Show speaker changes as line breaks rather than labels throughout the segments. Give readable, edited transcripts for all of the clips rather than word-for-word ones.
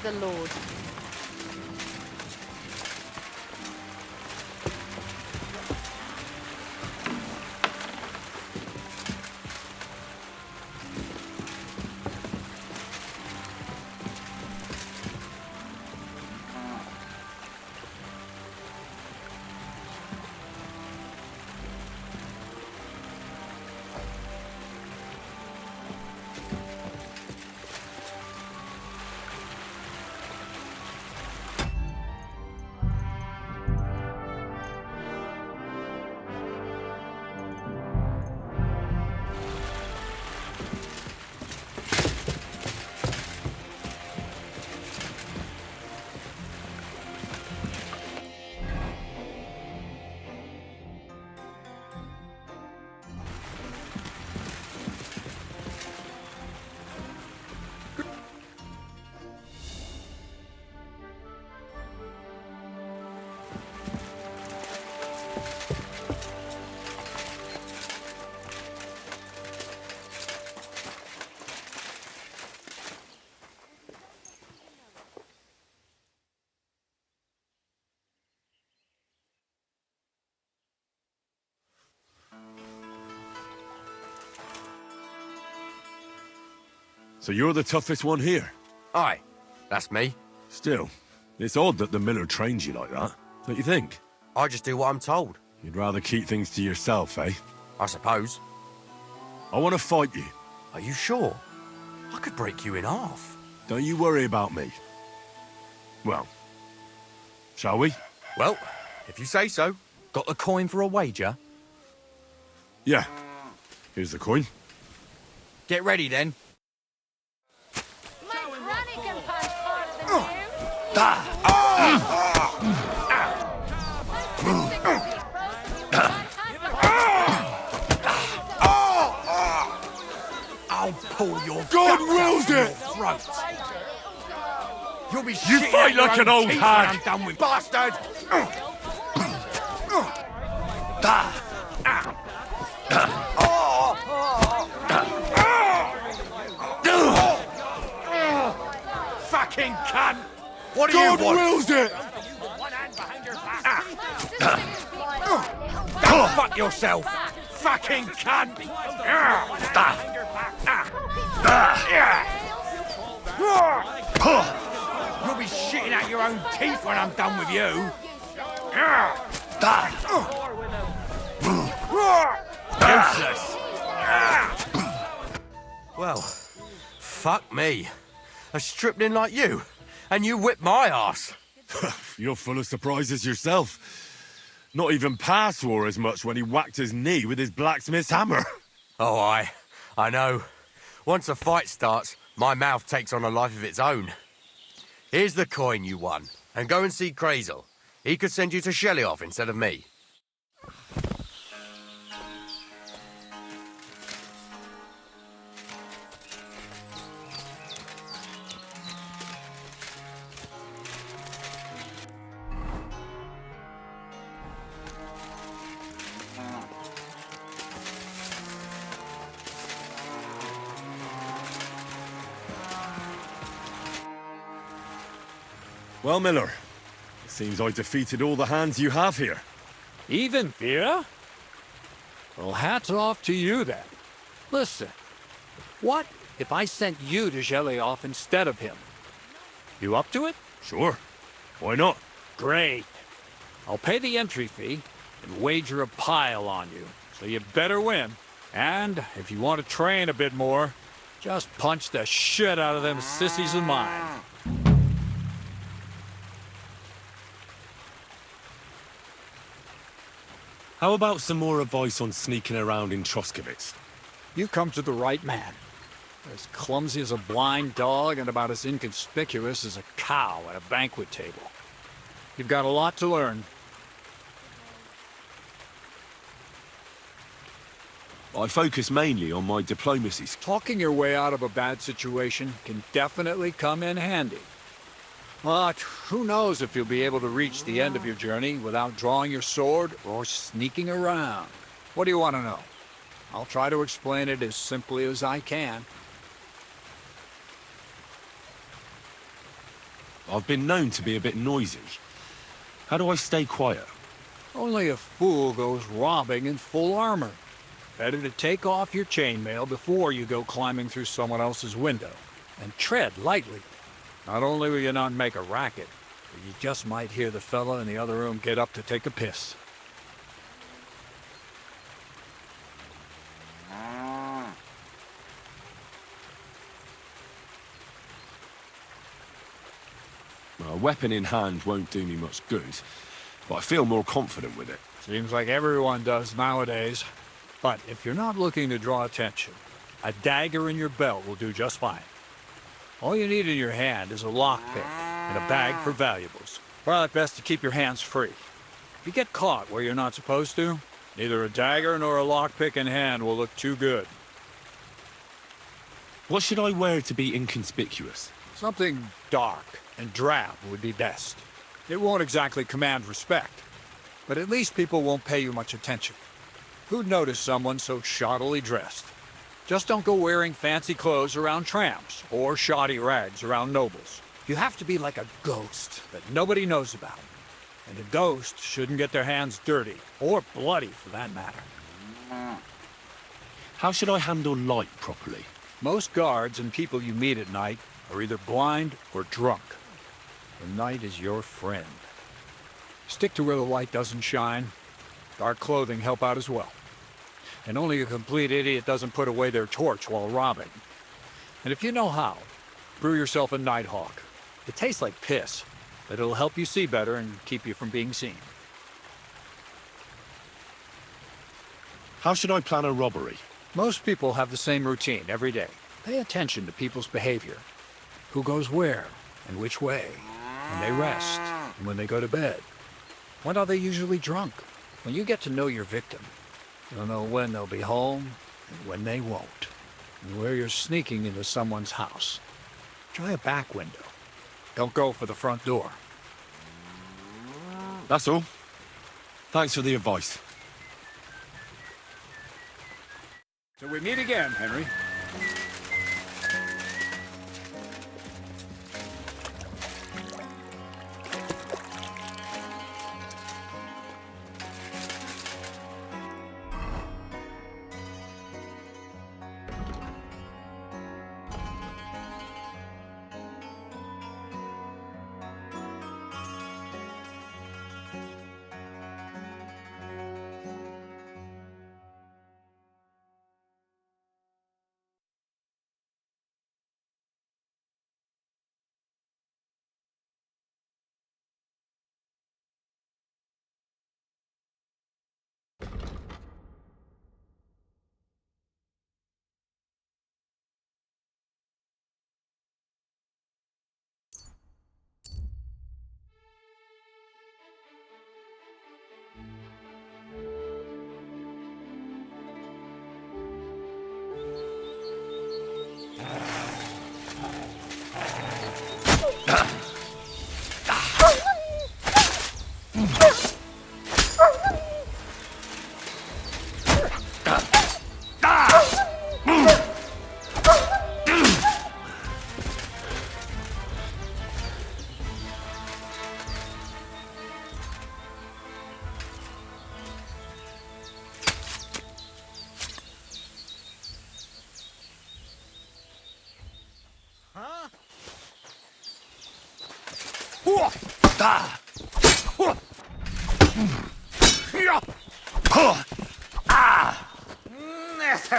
the Lord.
So you're the toughest one here?
Aye, that's me.
Still, it's odd that the miller trains you like that, don't you think?
I just do what I'm told,
You'd rather keep things to yourself, eh?
I suppose.
I want to fight you.
Are you sure? I could break you in half.
Don't you worry about me. Well, shall we?
Well, if you say so. Got the coin for a wager?
Yeah. Here's the coin.
Get ready then.
My granny can punch harder
I'll pull your
God
guts
wills
out your
it!
throat. You'll be
You
shitting
fight
out your
like
own
an old
teeth
hag.
when I'm done with bastard. Fucking cunt! What do
God
you want?
wills it!
Go fuck yourself! Fucking cunt! You'll be shitting out your own teeth when I'm done with you. Useless. Well, fuck me. A stripling like you, and you whip my ass.
You're full of surprises yourself. Not even Pa swore as much when he whacked his knee with his blacksmith's hammer.
Oh, I know. Once a fight starts, my mouth takes on a life of its own. Here's the coin you won, and go and see Crazel. He could send you to Shelly-off instead of me.
Well, Miller, it seems I defeated all the hands you have here.
Even Vera? Well, hats off to you then. Listen, what if I sent you to Shelly-off instead of him? You up to it?
Sure. Why not?
Great. I'll pay the entry fee and wager a pile on you, so you better win. And if you want to train a bit more, just punch the shit out of them sissies of mine.
How about some more advice on sneaking around in Troskowitz?
You've come to the right man. As clumsy as a blind dog and about as inconspicuous as a cow at a banquet table. You've got a lot to learn.
I focus mainly on my diplomacy.
Talking your way out of a bad situation can definitely come in handy. But who knows if you'll be able to reach the end of your journey without drawing your sword or sneaking around. What do you want to know? I'll try to explain it as simply as I can.
I've been known to be a bit noisy. How do I stay quiet?
Only a fool goes robbing in full armor. Better to take off your chainmail before you go climbing through someone else's window. And tread lightly. Not only will you not make a racket, but you just might hear the fella in the other room get up to take a piss.
Well, a weapon in hand won't do me much good, but I feel more confident with it.
Seems like everyone does nowadays. But if you're not looking to draw attention, a dagger in your belt will do just fine. All you need in your hand is a lockpick and a bag for valuables. Probably best to keep your hands free. If you get caught where you're not supposed to, neither a dagger nor a lockpick in hand will look too good.
What should I wear to be inconspicuous?
Something dark and drab would be best. It won't exactly command respect, but at least people won't pay you much attention. Who'd notice someone so shoddily dressed? Just don't go wearing fancy clothes around tramps or shoddy rags around nobles. You have to be like a ghost that nobody knows about. And a ghost shouldn't get their hands dirty, or bloody for that matter.
How should I handle light properly?
Most guards and people you meet at night are either blind or drunk. The night is your friend. Stick to where the light doesn't shine. Dark clothing help out as well. And only a complete idiot doesn't put away their torch while robbing. And if you know how, brew yourself a Nighthawk. It tastes like piss, but it'll help you see better and keep you from being seen.
How should I plan a robbery?
Most people have the same routine every day. Pay attention to people's behavior. Who goes where and which way. When they rest and when they go to bed. When are they usually drunk? When you get to know your victim, you'll know when they'll be home and when they won't. And where you're sneaking into someone's house. Try a back window. Don't go for the front door.
That's all. Thanks for the advice.
Till we meet again, Henry.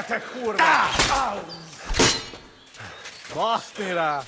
Te kurwa! Bastira!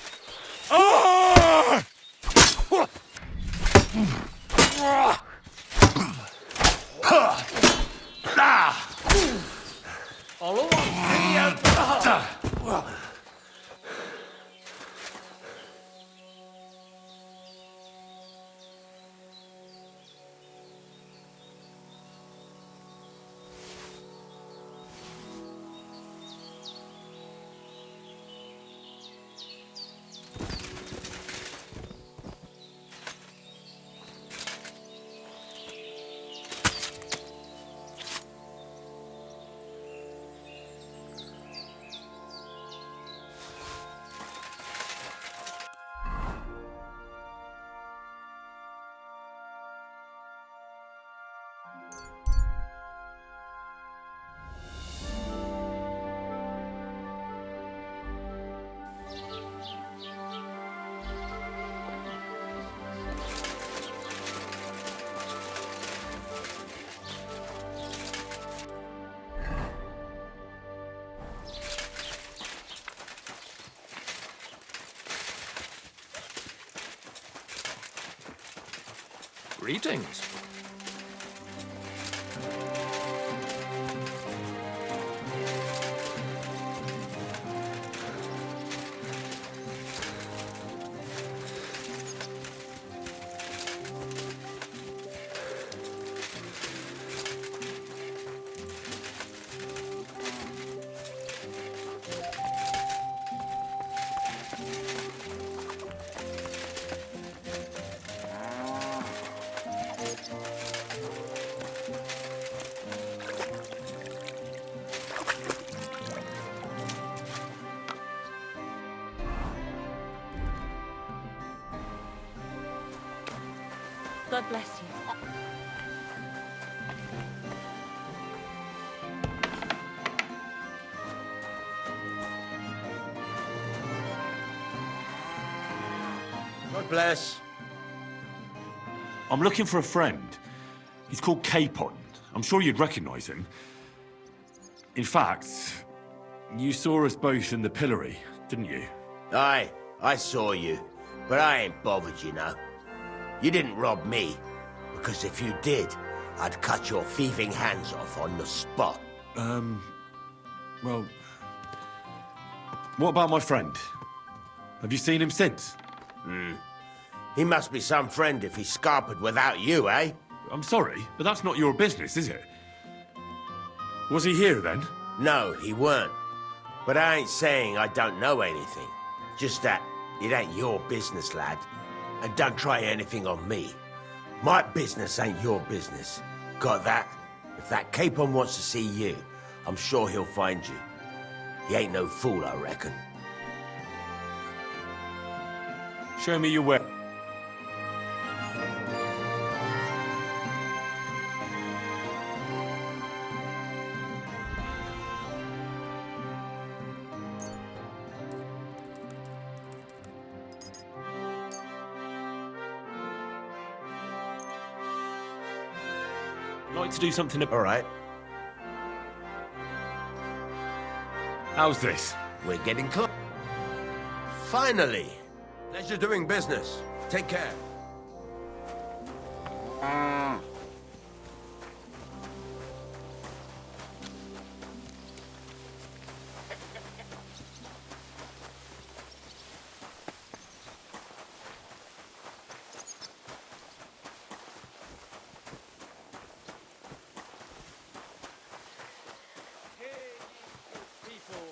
Greetings.
God bless you.
God bless.
I'm looking for a friend. He's called Capon. I'm sure you'd recognize him. In fact, you saw us both in the pillory, didn't you?
Aye, I saw you, but I ain't bothered, you know. You didn't rob me, because if you did, I'd cut your thieving hands off on the spot.
Well... What about my friend? Have you seen him since?
He must be some friend if he's scarpered without you, eh?
I'm sorry, but that's not your business, is it? Was he here then?
No, he weren't. But I ain't saying I don't know anything. Just that it ain't your business, lad. And don't try anything on me. My business ain't your business. Got that? If that Capon wants to see you, I'm sure he'll find you. He ain't no fool, I reckon.
Show me your way. Like to do something.
All right,
How's this?
we're getting close. Finally! Pleasure doing business. Take care.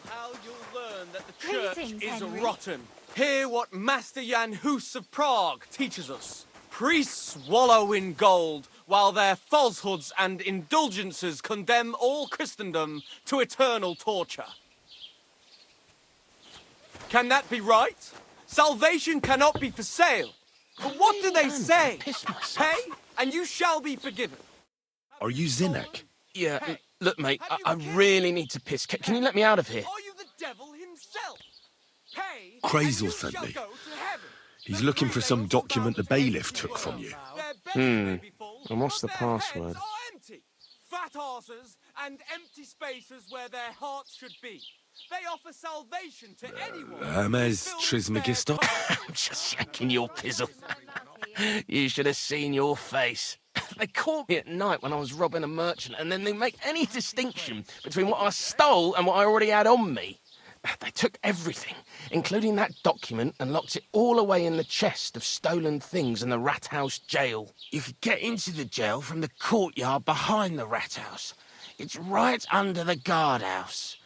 How you'll learn that the church
Greetings,
is
Henry.
rotten. Hear what Master Jan Hus of Prague teaches us. Priests wallow in gold, while their falsehoods and indulgences condemn all Christendom to eternal torture. Can that be right? Salvation cannot be for sale. But what do they say? Pay, and you shall be forgiven.
Are you Zinnek?
Yeah,
Hey,
look, mate,
have
I
you
really need to piss. Can you let me out of here?
Are you the devil himself? Pay,
Crazel
and you
sent
shall
me.
go to heaven.
He's
The
looking for some
prelates
document the
bow to
bailiff
ancient
took from you.
Their bellies may be full,
And what's
but
the
their
password?
heads are empty. Fat arses and empty spaces where their hearts should be. They offer salvation to anyone.
Hermes
who fills
Trismegistos?
their
I'm just shaking your pizzle. You should have seen your face. They caught me at night when I was robbing a merchant, and then they make any distinction between what I stole and what I already had on me. They took everything, including that document, and locked it all away in the chest of stolen things in the rat house jail. You could get into the jail from the courtyard behind the rat house. It's right under the guardhouse.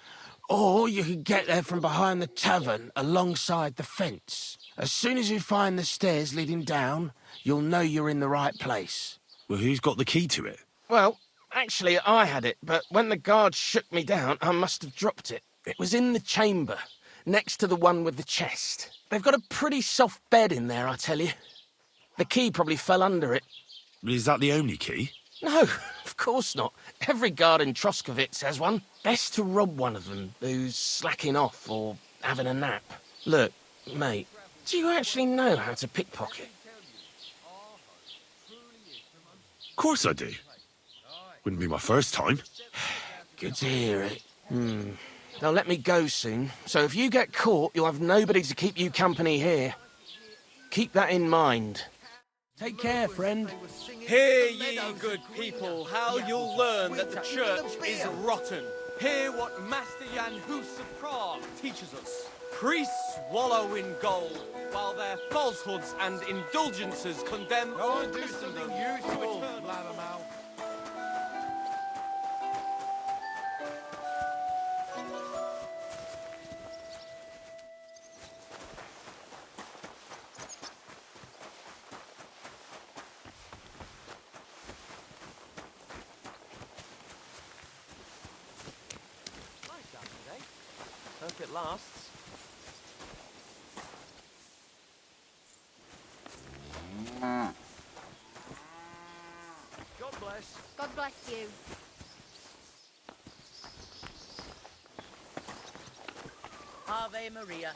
Or you could get there from behind the tavern alongside the fence. As soon as you find the stairs leading down, you'll know you're in the right place.
Well, who's got the key to it?
Well, actually, I had it, but when the guards shook me down, I must have dropped it. It was in the chamber, next to the one with the chest. They've got a pretty soft bed in there, I tell you. The key probably fell under it.
Is that the only key?
No, of course not. Every guard in Troskovitz has one. Best to rob one of them who's slacking off or having a nap. Look, mate, do you actually know how to pickpocket?
Of course I do. Wouldn't be my first time.
Good to hear it. They'll let me go soon, so if you get caught, you'll have nobody to keep you company here. Keep that in mind. Take care, friend.
Hear ye, good people, how you'll learn that the church is rotten. Hear what Master Jan Hus of Prague teaches us. Priests wallow in gold, while their falsehoods and indulgences condemn all Christendom to eternal.
Nice out today. Hope it lasts. God bless.
God bless you.
Ave Maria.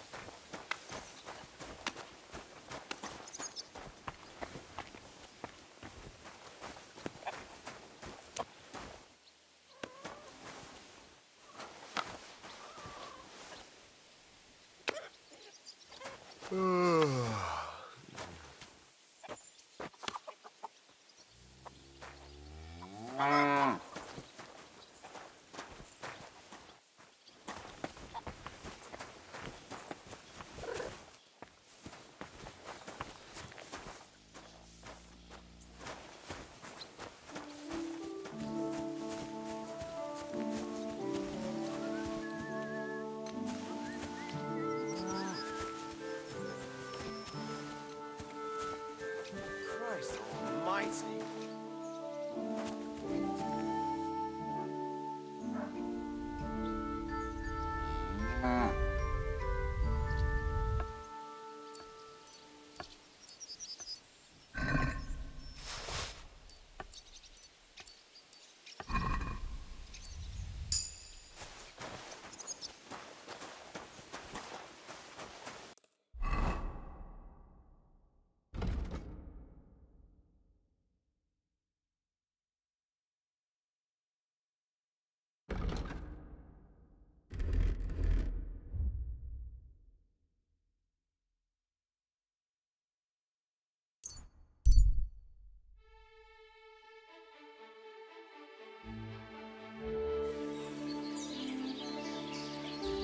Christ almighty.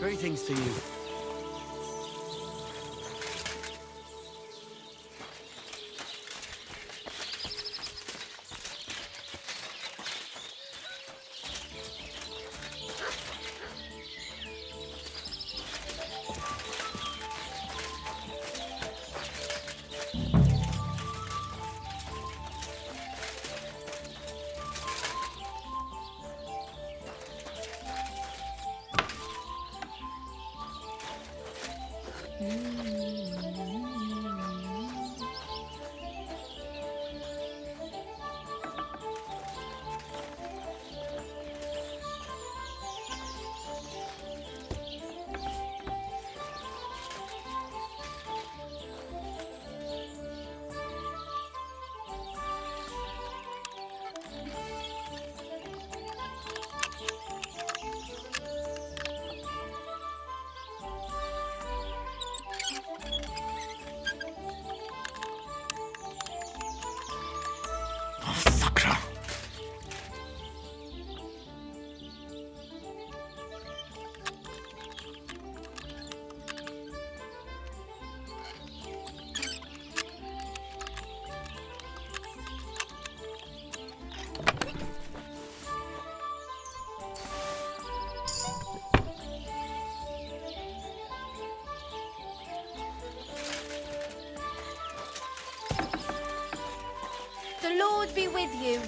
Greetings to you.
Sakra.
The Lord be with you.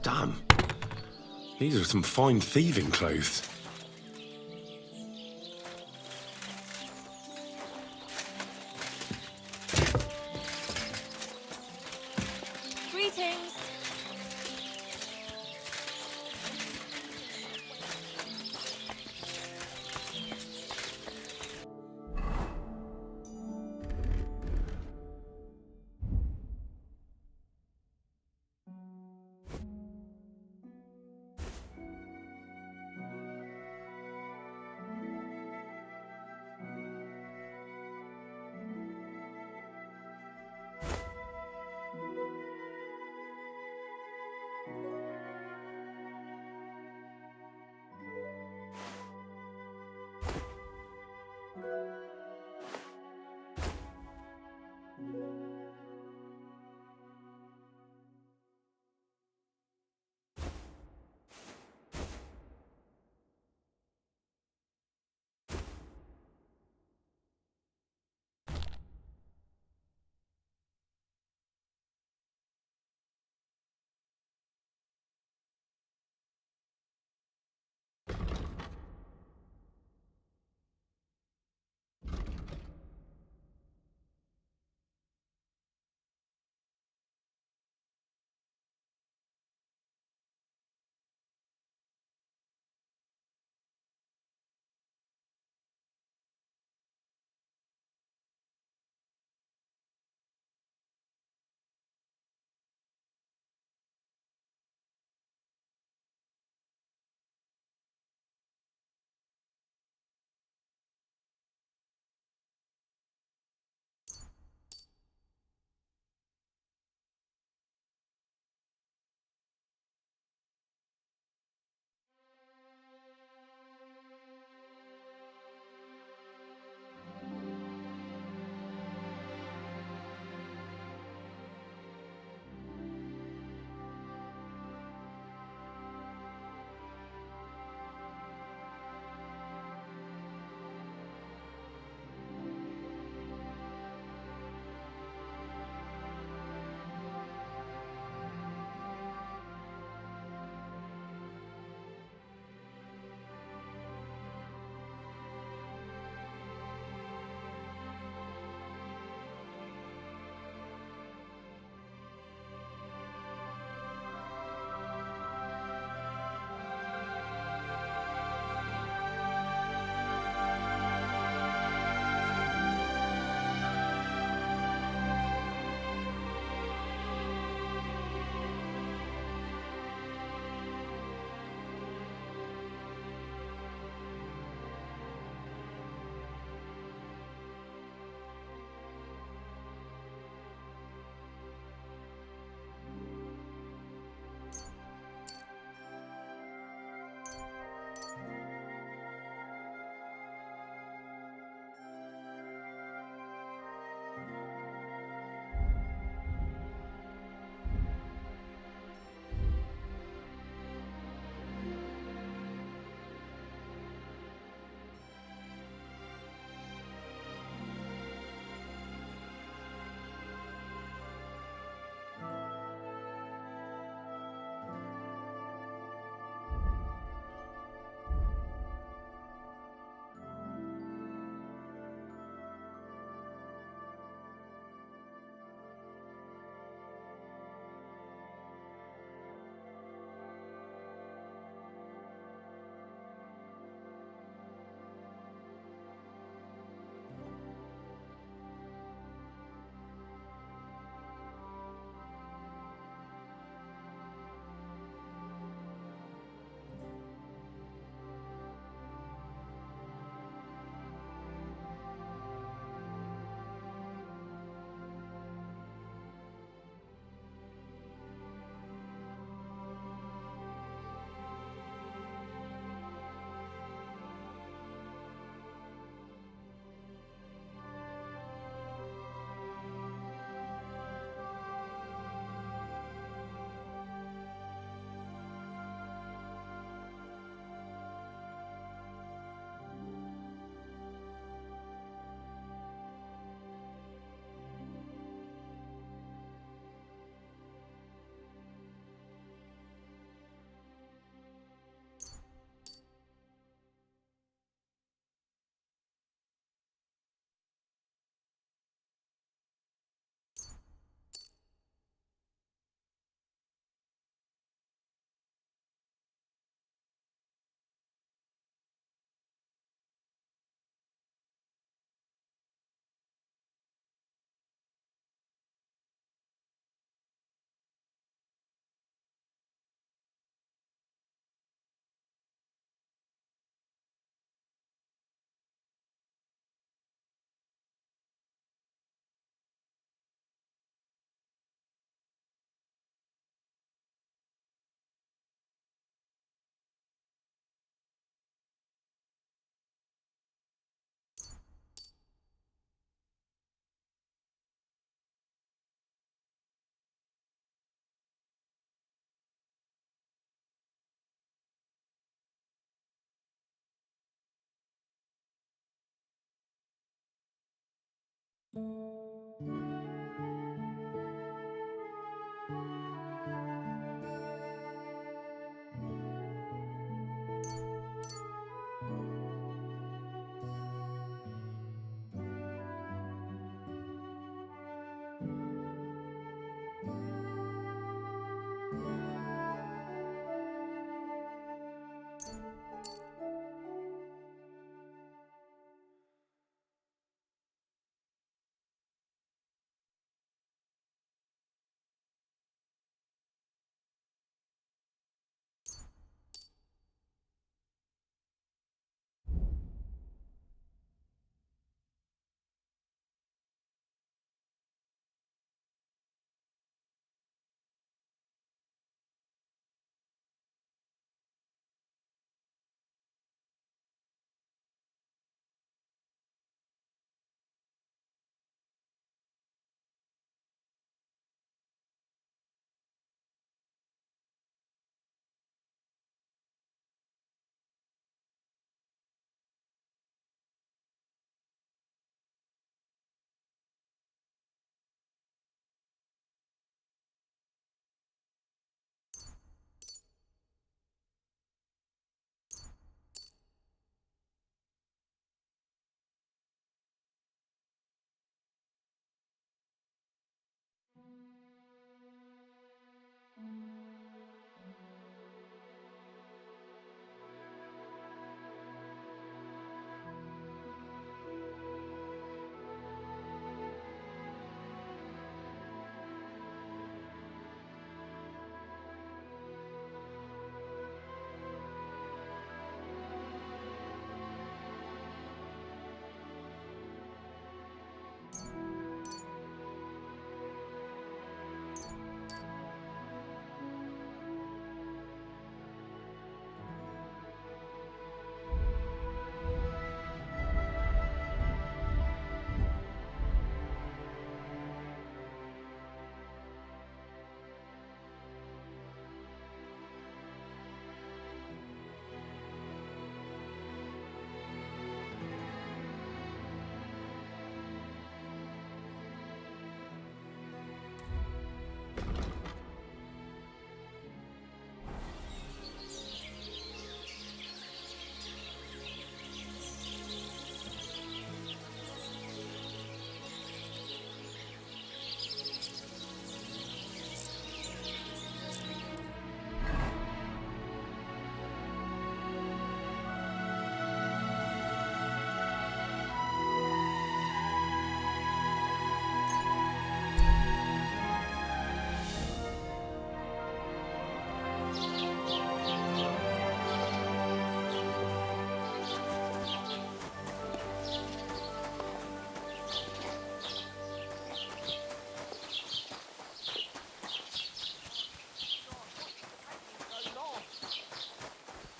Damn. These are some fine thieving clothes.
Greetings.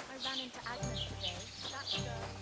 I ran into Agnes today. That girl.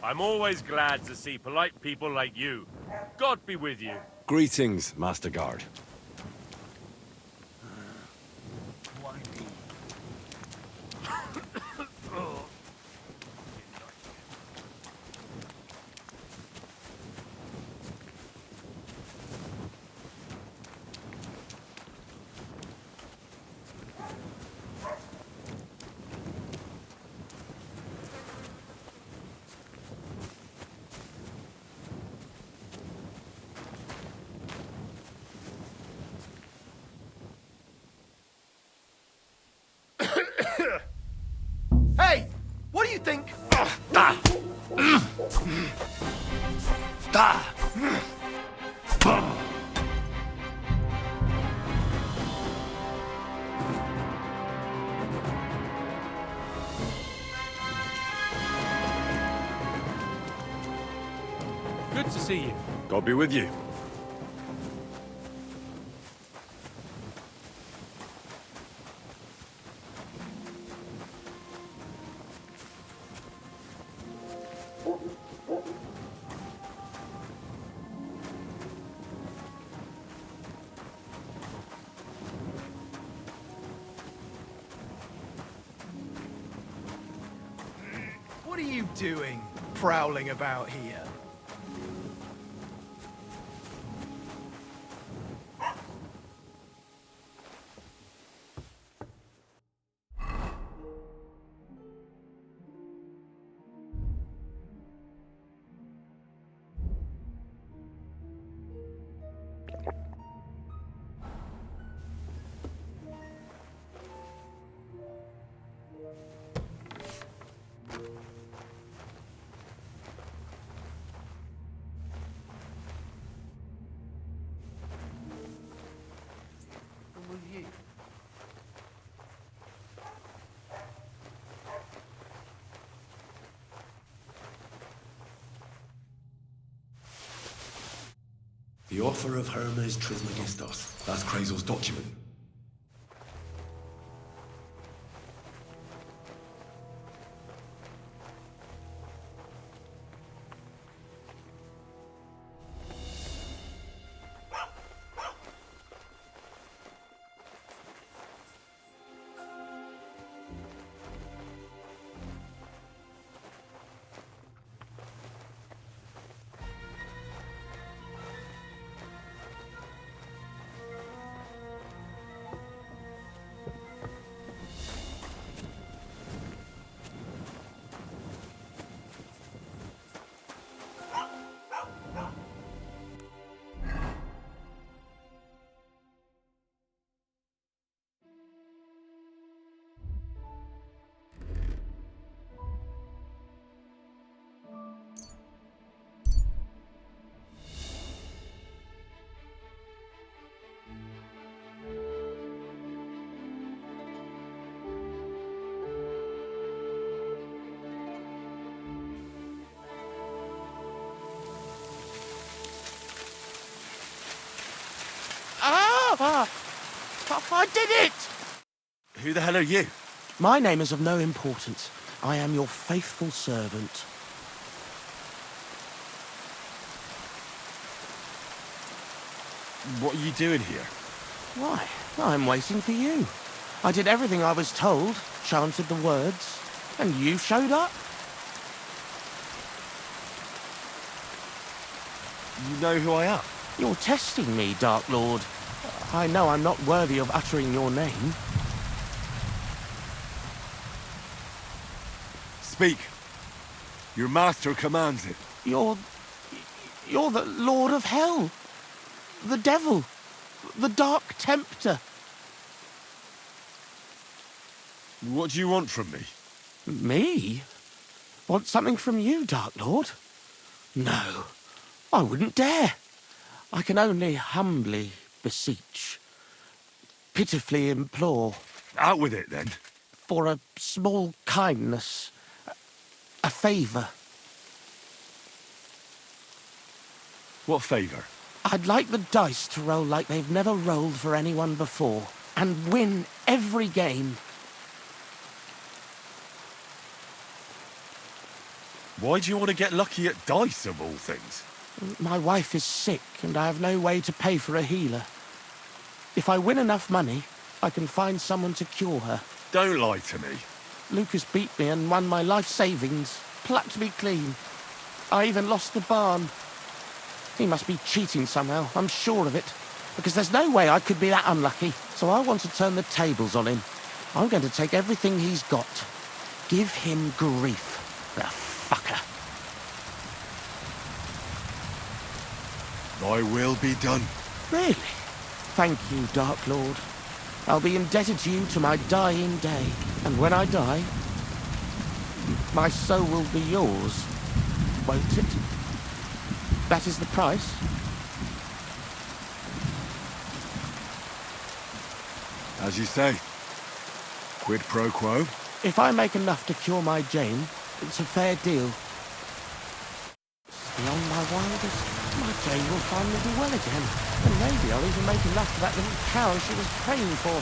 I'm always glad to see polite people like you. God be with you.
Greetings, Master Guard.
Hey! What do you think?
Good to see you.
God be with you.
What are you doing, prowling about here?
The offer of Hermes Trismegistos. That's Krazel's document.
Ah! I did it!
Who the hell are you?
My name is of no importance. I am your faithful servant.
What are you doing here?
Why? I'm waiting for you. I did everything I was told, chanted the words, and you showed up.
You know who I am?
You're testing me, Dark Lord. I know I'm not worthy of uttering your name.
Speak. Your master commands it.
You're the Lord of Hell. The Devil. The Dark Tempter.
What do you want from me?
Me? Want something from you, Dark Lord? No, I wouldn't dare. I can only humbly beseech, pitifully implore.
Out with it, then.
For a small kindness, a favour.
What favour?
I'd like the dice to roll like they've never rolled for anyone before, and win every game.
Why do you want to get lucky at dice, of all things?
My wife is sick, and I have no way to pay for a healer. If I win enough money, I can find someone to cure her.
Don't lie to me.
Lucas beat me and won my life savings, plucked me clean. I even lost the barn. He must be cheating somehow, I'm sure of it, because there's no way I could be that unlucky. So I want to turn the tables on him. I'm going to take everything he's got. Give him grief, the fucker.
Thy will be done.
Really? Thank you, Dark Lord. I'll be indebted to you to my dying day. And when I die, my soul will be yours, won't it? That is the price?
As you say. Quid pro quo?
If I make enough to cure my Jane, it's a fair deal. Beyond my wildest, my Jane will finally be well again. And maybe I'll even make enough for that little cow she was praying for.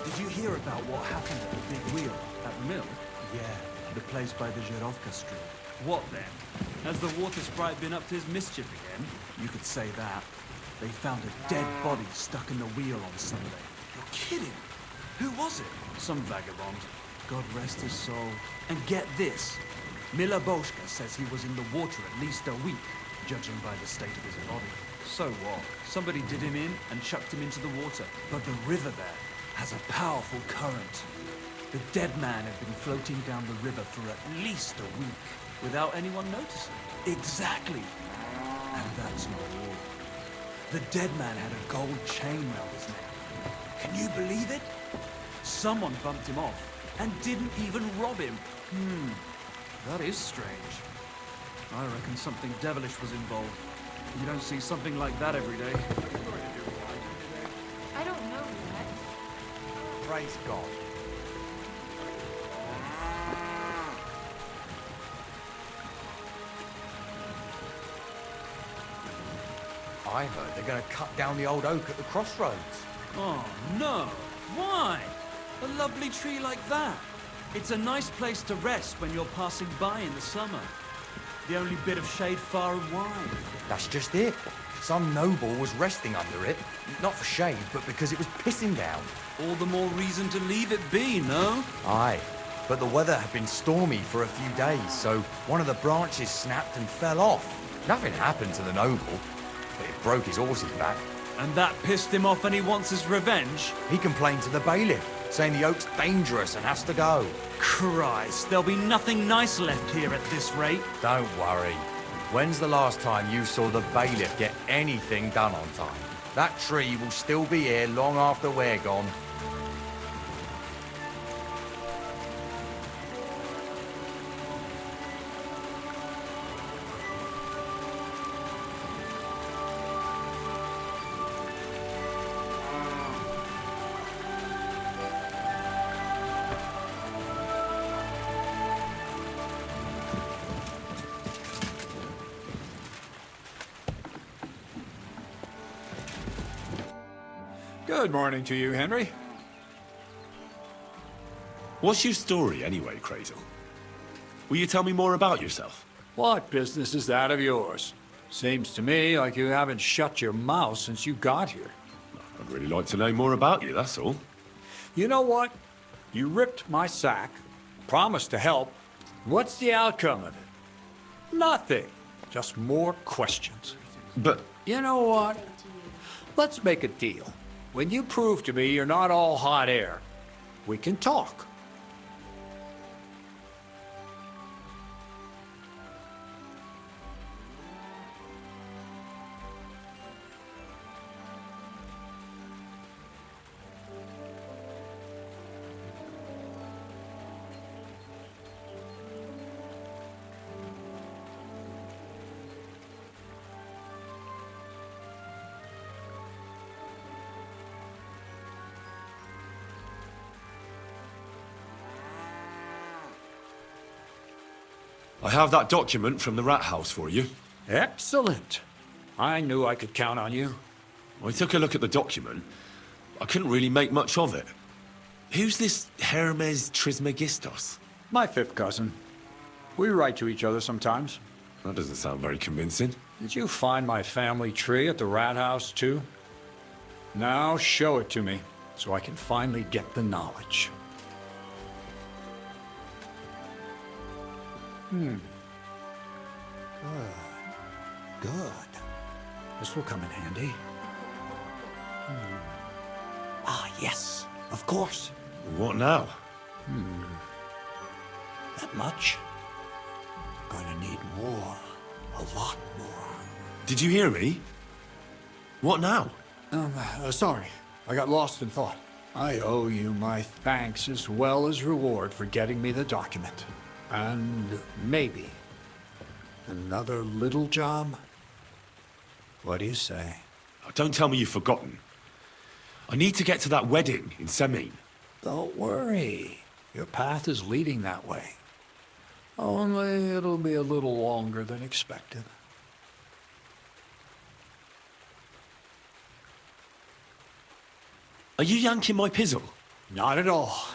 Did you hear about what happened at the big wheel?
At the mill?
Yeah, the place by the Zherovka Street.
What then? Has the water sprite been up to his mischief again?
You could say that. They found a dead body stuck in the wheel on Sunday.
You're kidding! Who was it? Some vagabond.
God rest his soul. And get this. Miller Boschka says he was in the water at least a week, judging by the state of his body.
So what? Somebody did him in and chucked him into the water.
But the river there has a powerful current. The dead man had been floating down the river for at least a week.
Without anyone noticing?
Exactly. And that's not all. The dead man had a gold chain round his neck. Can you believe it?
Someone bumped him off and didn't even rob him. That is strange. I reckon something devilish was involved. You don't see something like that every day.
I don't know yet.
Praise God. I heard they're going to cut down the old oak at the crossroads.
Oh, no. Why? A lovely tree like that. It's a nice place to rest when you're passing by in the summer. The only bit of shade far and wide.
That's just it. Some noble was resting under it. Not for shade, but because it was pissing down.
All the more reason to leave it be, no?
Aye. But the weather had been stormy for a few days, so one of the branches snapped and fell off. Nothing happened to the noble, but it broke his horse's back.
And that pissed him off and he wants his revenge?
He complained to the bailiff, saying the oak's dangerous and has to go.
Christ, there'll be nothing nice left here at this rate.
Don't worry. When's the last time you saw the bailiff get anything done on time? That tree will still be here long after we're gone.
Good morning to you, Henry.
What's your story anyway, Crazel? Will you tell me more about yourself?
What business is that of yours? Seems to me like you haven't shut your mouth since you got here.
I'd really like to know more about you, that's all.
You know what? You ripped my sack, promised to help. What's the outcome of it? Nothing. Just more questions.
But...
You know what? Let's make a deal. When you prove to me you're not all hot air, we can talk.
I have that document from the rat house for you.
Excellent. I knew I could count on you.
I took a look at the document. I couldn't really make much of it. Who's this Hermes Trismegistos?
My fifth cousin. We write to each other sometimes.
That doesn't sound very convincing.
Did you find my family tree at the rat house, too? Now show it to me, so I can finally get the knowledge. Good. Good. This will come in handy. Ah, yes. Of course.
What now?
That much? I'm gonna need more. A lot more.
Did you hear me? What now?
Sorry. I got lost in thought. I owe you my thanks as well as reward for getting me the document. And maybe another little job? What do you say?
Don't tell me you've forgotten. I need to get to that wedding in Semine.
Don't worry. Your path is leading that way. Only it'll be a little longer than expected.
Are you yanking my pizzle?
Not at all.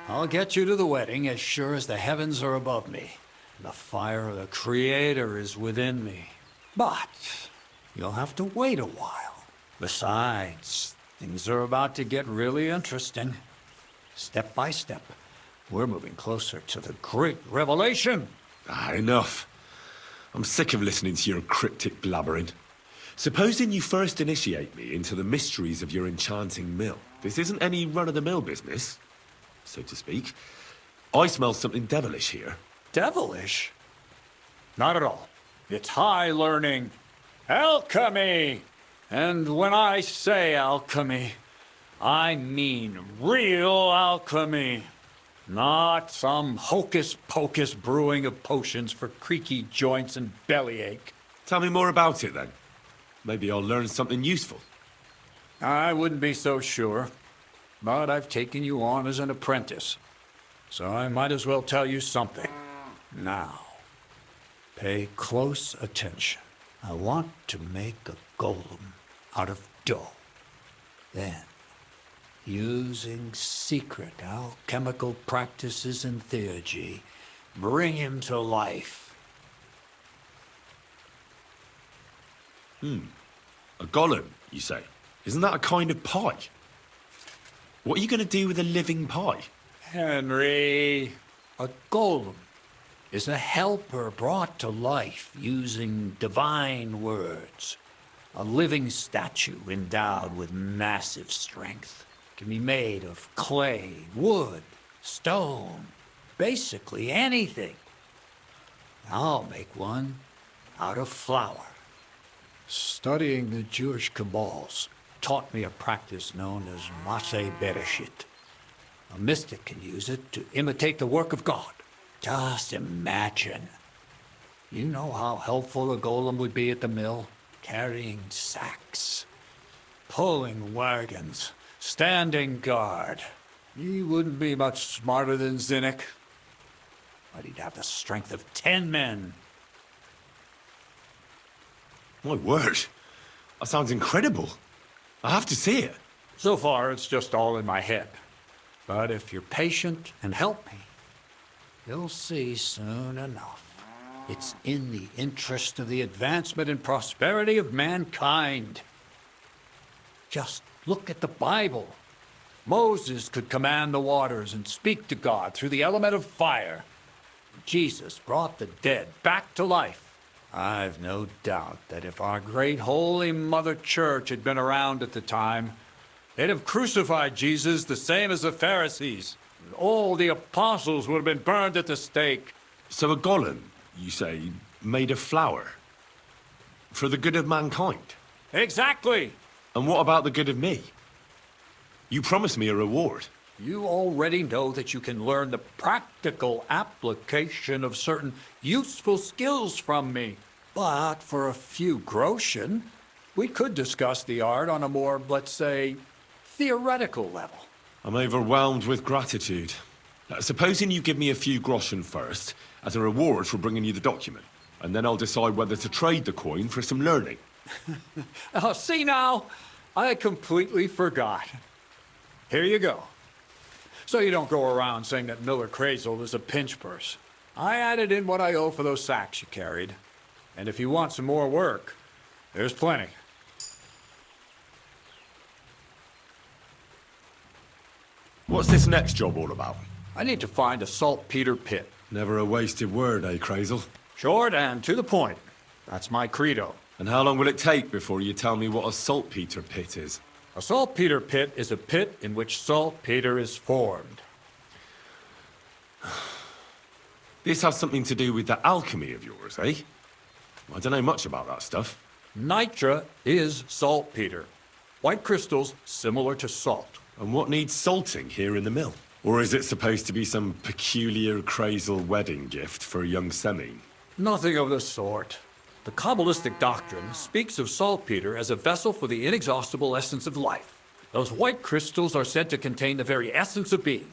I'll get you to the wedding as sure as the heavens are above me. And the fire of the Creator is within me. But you'll have to wait a while. Besides, things are about to get really interesting. Step by step, we're moving closer to the great revelation.
Enough. I'm sick of listening to your cryptic blabbering. Supposing you first initiate me into the mysteries of your enchanting mill. This isn't any run-of-the-mill business, so to speak. I smell something devilish here.
Devilish? Not at all. It's high learning. Alchemy! And when I say alchemy, I mean real alchemy. Not some hocus-pocus brewing of potions for creaky joints and bellyache.
Tell me more about it, then. Maybe I'll learn something useful.
I wouldn't be so sure, but I've taken you on as an apprentice, so I might as well tell you something. Now, pay close attention. I want to make a golem out of dough. Then, using secret alchemical practices and theurgy, bring him to life.
A golem, you say? Isn't that a kind of pie? What are you going to do with a living pie?
Henry, a golem is a helper brought to life using divine words. A living statue endowed with massive strength. Can be made of clay, wood, stone, basically anything. I'll make one out of flour. Studying the Jewish Kabbals taught me a practice known as Maseh Bereshit. A mystic can use it to imitate the work of God. Just imagine. You know how helpful a golem would be at the mill? Carrying sacks, pulling wagons, standing guard. He wouldn't be much smarter than Zinnik, but he'd have the strength of 10 men.
My word. That sounds incredible. I have to see it.
So far, it's just all in my head. But if you're patient and help me, you'll see soon enough. It's in the interest of the advancement and prosperity of mankind. Just look at the Bible. Moses could command the waters and speak to God through the element of fire. Jesus brought the dead back to life. I've no doubt that if our great holy Mother Church had been around at the time, they'd have crucified Jesus the same as the Pharisees. All the apostles would have been burned at the stake.
So a golem, you say, made of flour? For the good of mankind?
Exactly!
And what about the good of me? You promised me a reward.
You already know that you can learn the practical application of certain useful skills from me. But for a few groschen, we could discuss the art on a more, let's say, theoretical level.
I'm overwhelmed with gratitude. Supposing you give me a few groschen first, as a reward for bringing you the document, and then I'll decide whether to trade the coin for some learning.
Oh, see now, I completely forgot. Here you go. So you don't go around saying that Miller Crazel is a pinch purse. I added in what I owe for those sacks you carried. And if you want some more work, there's plenty.
What's this next job all about?
I need to find a saltpeter pit.
Never a wasted word, eh, Crazel?
Short and to the point. That's my credo.
And how long will it take before you tell me what a saltpeter pit is?
A saltpeter pit is a pit in which saltpeter is formed.
This has something to do with the alchemy of yours, eh? I don't know much about that stuff.
Nitra is saltpeter. White crystals similar to salt.
And what needs salting here in the mill? Or is it supposed to be some peculiar Crazel wedding gift for a young Semine?
Nothing of the sort. The Kabbalistic doctrine speaks of saltpeter as a vessel for the inexhaustible essence of life. Those white crystals are said to contain the very essence of being.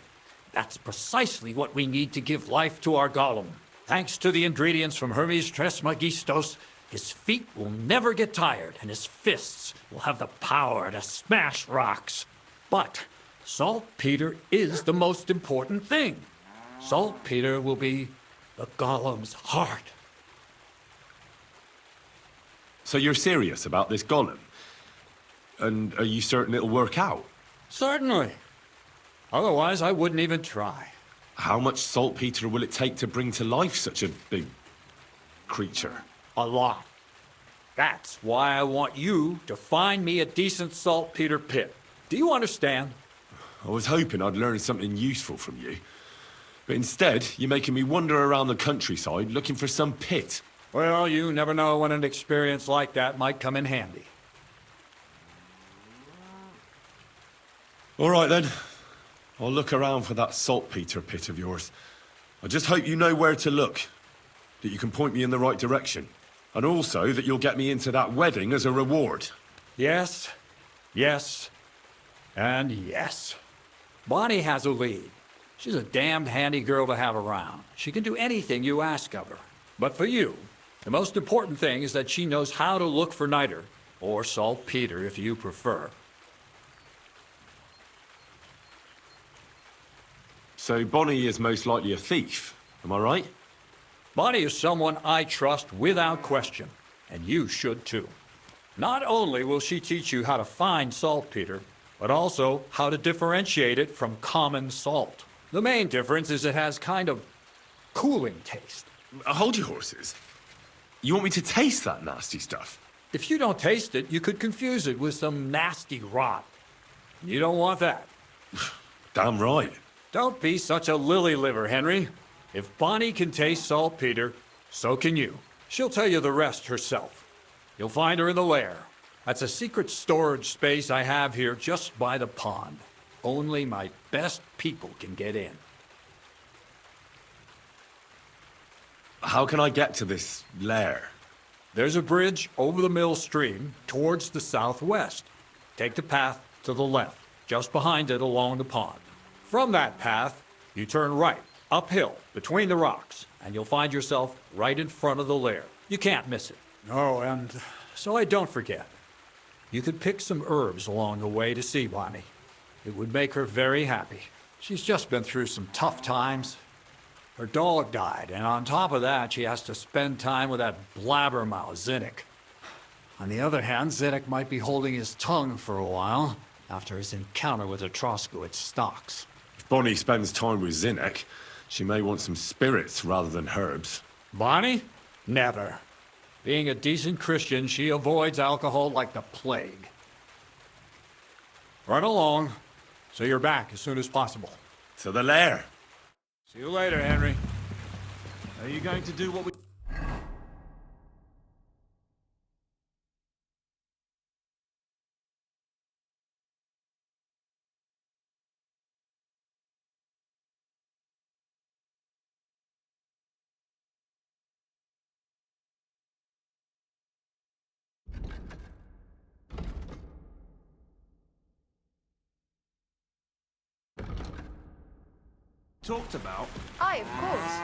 That's precisely what we need to give life to our golem. Thanks to the ingredients from Hermes Trismegistos, his feet will never get tired, and his fists will have the power to smash rocks. But saltpeter is the most important thing. Saltpeter will be the golem's heart.
So you're serious about this golem? And are you certain it'll work out?
Certainly. Otherwise, I wouldn't even try.
How much saltpeter will it take to bring to life such a big creature?
A lot. That's why I want you to find me a decent saltpeter pit. Do you understand?
I was hoping I'd learn something useful from you. But instead, you're making me wander around the countryside looking for some pit.
Well, you never know when an experience like that might come in handy.
All right, then. I'll look around for that saltpeter pit of yours. I just hope you know where to look, that you can point me in the right direction, and also that you'll get me into that wedding as a reward.
Yes, yes, and yes. Bonnie has a lead. She's a damned handy girl to have around. She can do anything you ask of her. But for you, the most important thing is that she knows how to look for niter, or saltpeter if you prefer.
So Bonnie is most likely a thief, am I right?
Bonnie is someone I trust without question, and you should too. Not only will she teach you how to find saltpeter, but also how to differentiate it from common salt. The main difference is it has kind of cooling taste.
Hold your horses. You want me to taste that nasty stuff?
If you don't taste it, you could confuse it with some nasty rot. You don't want that.
Damn right.
Don't be such a lily liver, Henry. If Bonnie can taste saltpeter, so can you. She'll tell you the rest herself. You'll find her in the lair. That's a secret storage space I have here just by the pond. Only my best people can get in.
How can I get to this lair?
There's a bridge over the mill stream towards the southwest. Take the path to the left, just behind it along the pond. From that path, you turn right, uphill, between the rocks, and you'll find yourself right in front of the lair. You can't miss it. Oh, and so I don't forget. You could pick some herbs along the way to see Bonnie. It would make her very happy. She's just been through some tough times. Her dog died, and on top of that, she has to spend time with that blabbermouth, Zinnik. On the other hand, Zinnik might be holding his tongue for a while after his encounter with the Troskowitz stocks.
If Bonnie spends time with Zinnik, she may want some spirits rather than herbs.
Bonnie? Never. Being a decent Christian, she avoids alcohol like the plague. Run along, so you're back as soon as possible.
To the lair.
See you later, Henry.
Are you going to do what we... talked about?
Aye, of course.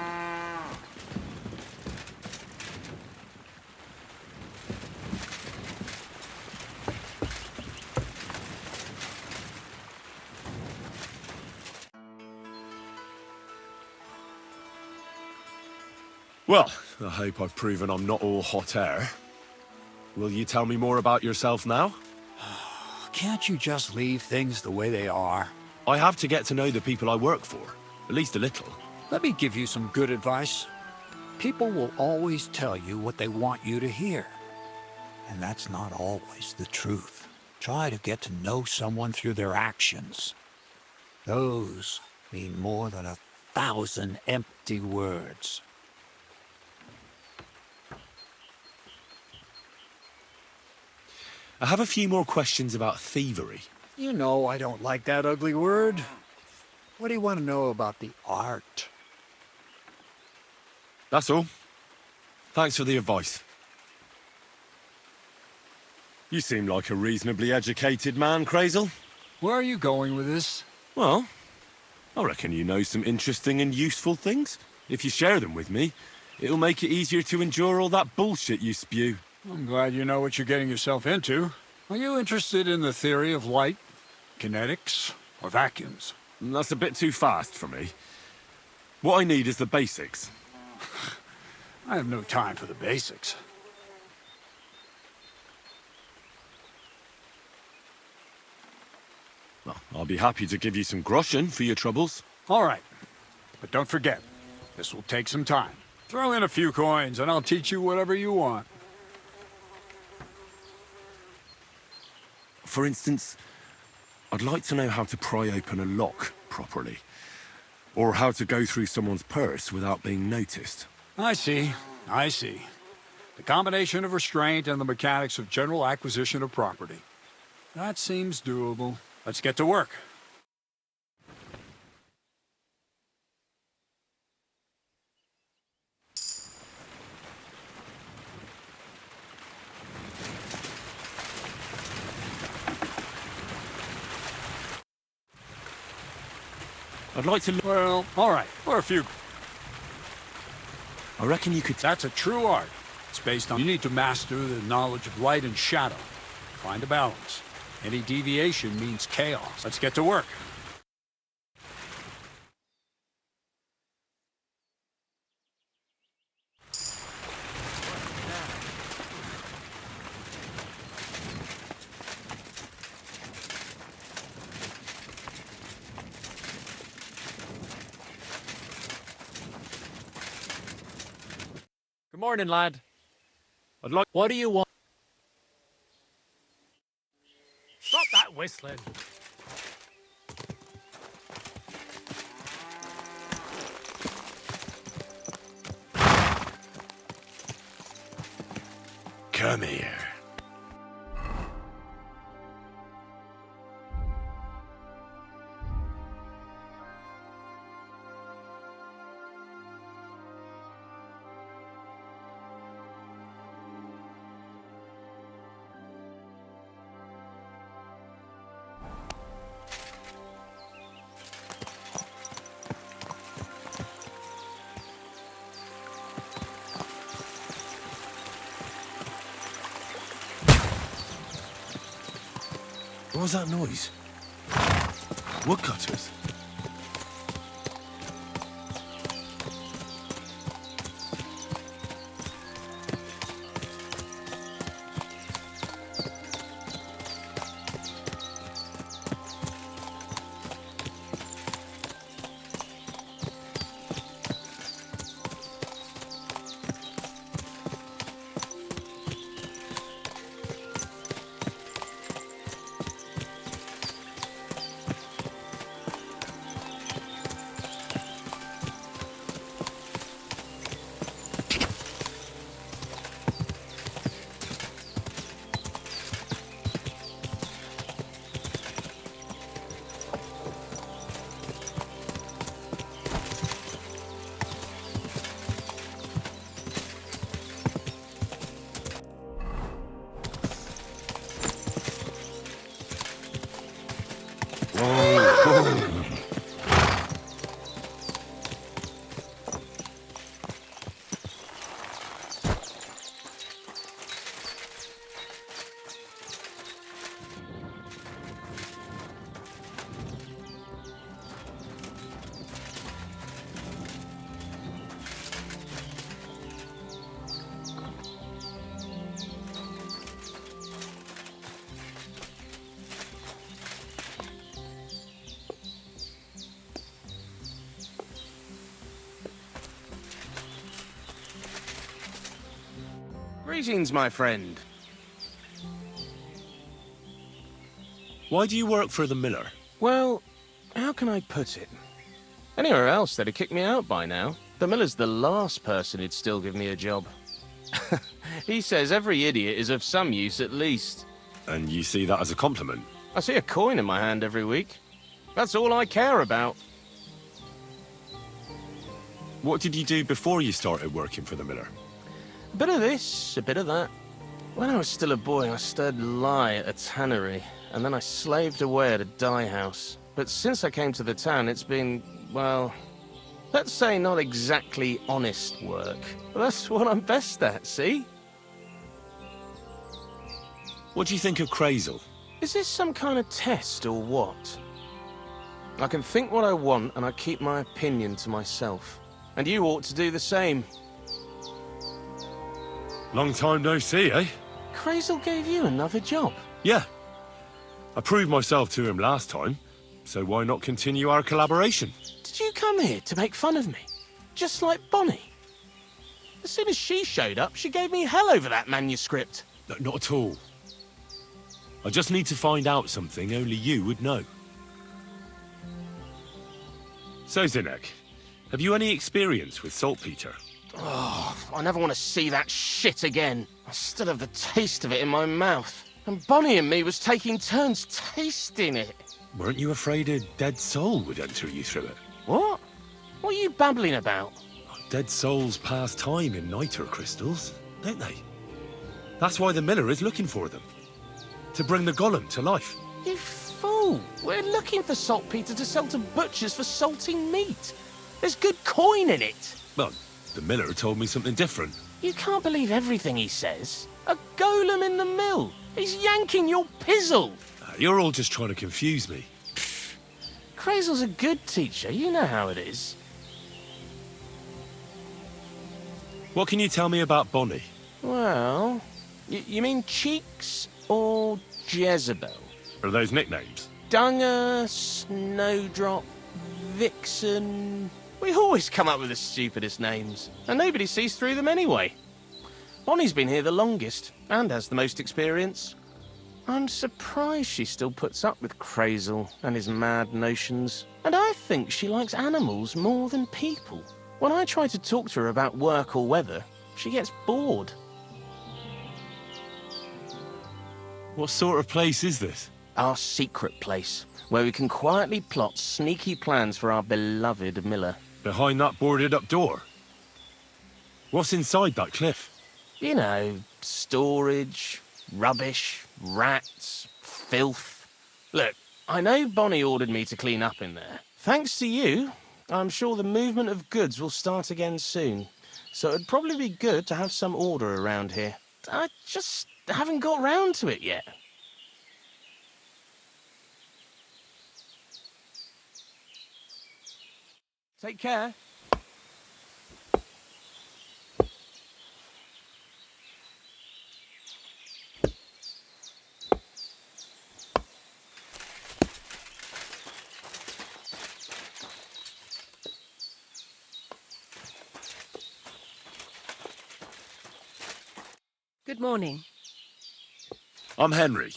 Well, I hope I've proven I'm not all hot air. Will you tell me more about yourself now?
Can't you just leave things the way they are?
I have to get to know the people I work for. At least a little.
Let me give you some good advice. People will always tell you what they want you to hear. And that's not always the truth. Try to get to know someone through their actions. Those mean more than 1,000 empty words.
I have a few more questions about thievery.
You know I don't like that ugly word. What do you want to know about the art?
That's all. Thanks for the advice. You seem like a reasonably educated man, Crazel.
Where are you going with this?
Well, I reckon you know some interesting and useful things. If you share them with me, it'll make it easier to endure all that bullshit you spew.
I'm glad you know what you're getting yourself into. Are you interested in the theory of light, kinetics, or vacuums?
That's a bit too fast for me. What I need is the basics.
I have no time for the basics.
Well, I'll be happy to give you some groschen for your troubles.
All right. But don't forget, this will take some time. Throw in a few coins and I'll teach you whatever you want.
For instance, I'd like to know how to pry open a lock properly. Or how to go through someone's purse without being noticed.
I see. The combination of restraint and the mechanics of general acquisition of property. That seems doable. Let's get to work.
I'd like to...
Well, all right. Or a few...
I reckon you could...
That's a true art. It's based on... You need to master the knowledge of light and shadow. Find a balance. Any deviation means chaos. Let's get to work.
Good morning, lad.
I'd like...
What do you want?
Stop that whistling.
Come here. What was that noise? Woodcutters?
Greetings, my friend.
Why do you work for the miller?
Well, how can I put it? Anywhere else, they'd have kicked me out by now. The miller's the last person who'd still give me a job. He says every idiot is of some use at least.
And you see that as a compliment?
I see a coin in my hand every week. That's all I care about.
What did you do before you started working for the miller?
A bit of this, a bit of that. When I was still a boy, I stirred lye at a tannery. and then I slaved away at a dye house. But since I came to the town, it's been, well, let's say not exactly honest work. That's what I'm best at, see?
What do you think of Crazel?
Is this some kind of test or what? I can think what I want and I keep my opinion to myself. And you ought to do the same.
Long time no see, eh?
Crazel gave you another job.
Yeah. I proved myself to him last time, so why not continue our collaboration?
Did you come here to make fun of me? Just like Bonnie? As soon as she showed up, she gave me hell over that manuscript.
No, not at all. I just need to find out something only you would know. So, Zinek, have you any experience with saltpeter?
Oh, I never want to see that shit again. I still have the taste of it in my mouth. And Bonnie and me was taking turns tasting it.
Weren't you afraid a dead soul would enter you through it?
What? What are you babbling about?
Dead souls pass time in niter crystals, don't they? That's why the miller is looking for them. To bring the golem to life.
You fool! We're looking for saltpeter to sell to butchers for salting meat. There's good coin in it.
Well, the miller told me something different.
You can't believe everything he says. A golem in the mill. He's yanking your pizzle.
You're all just trying to confuse me.
Crazel's a good teacher. You know how it is.
What can you tell me about Bonnie?
Well, you mean Cheeks or Jezebel?
Are those nicknames?
Dunger, Snowdrop, Vixen... We always come up with the stupidest names, and nobody sees through them anyway. Bonnie's been here the longest, and has the most experience. I'm surprised she still puts up with Crazel and his mad notions. And I think she likes animals more than people. When I try to talk to her about work or weather, she gets bored.
What sort of place is this?
Our secret place, where we can quietly plot sneaky plans for our beloved Miller.
Behind that boarded-up door? What's inside that cliff?
You know, storage, rubbish, rats, filth. Look, I know Bonnie ordered me to clean up in there. Thanks to you, I'm sure the movement of goods will start again soon. So it'd probably be good to have some order around here. I just haven't got round to it yet. Take care.
Good morning.
I'm Henry,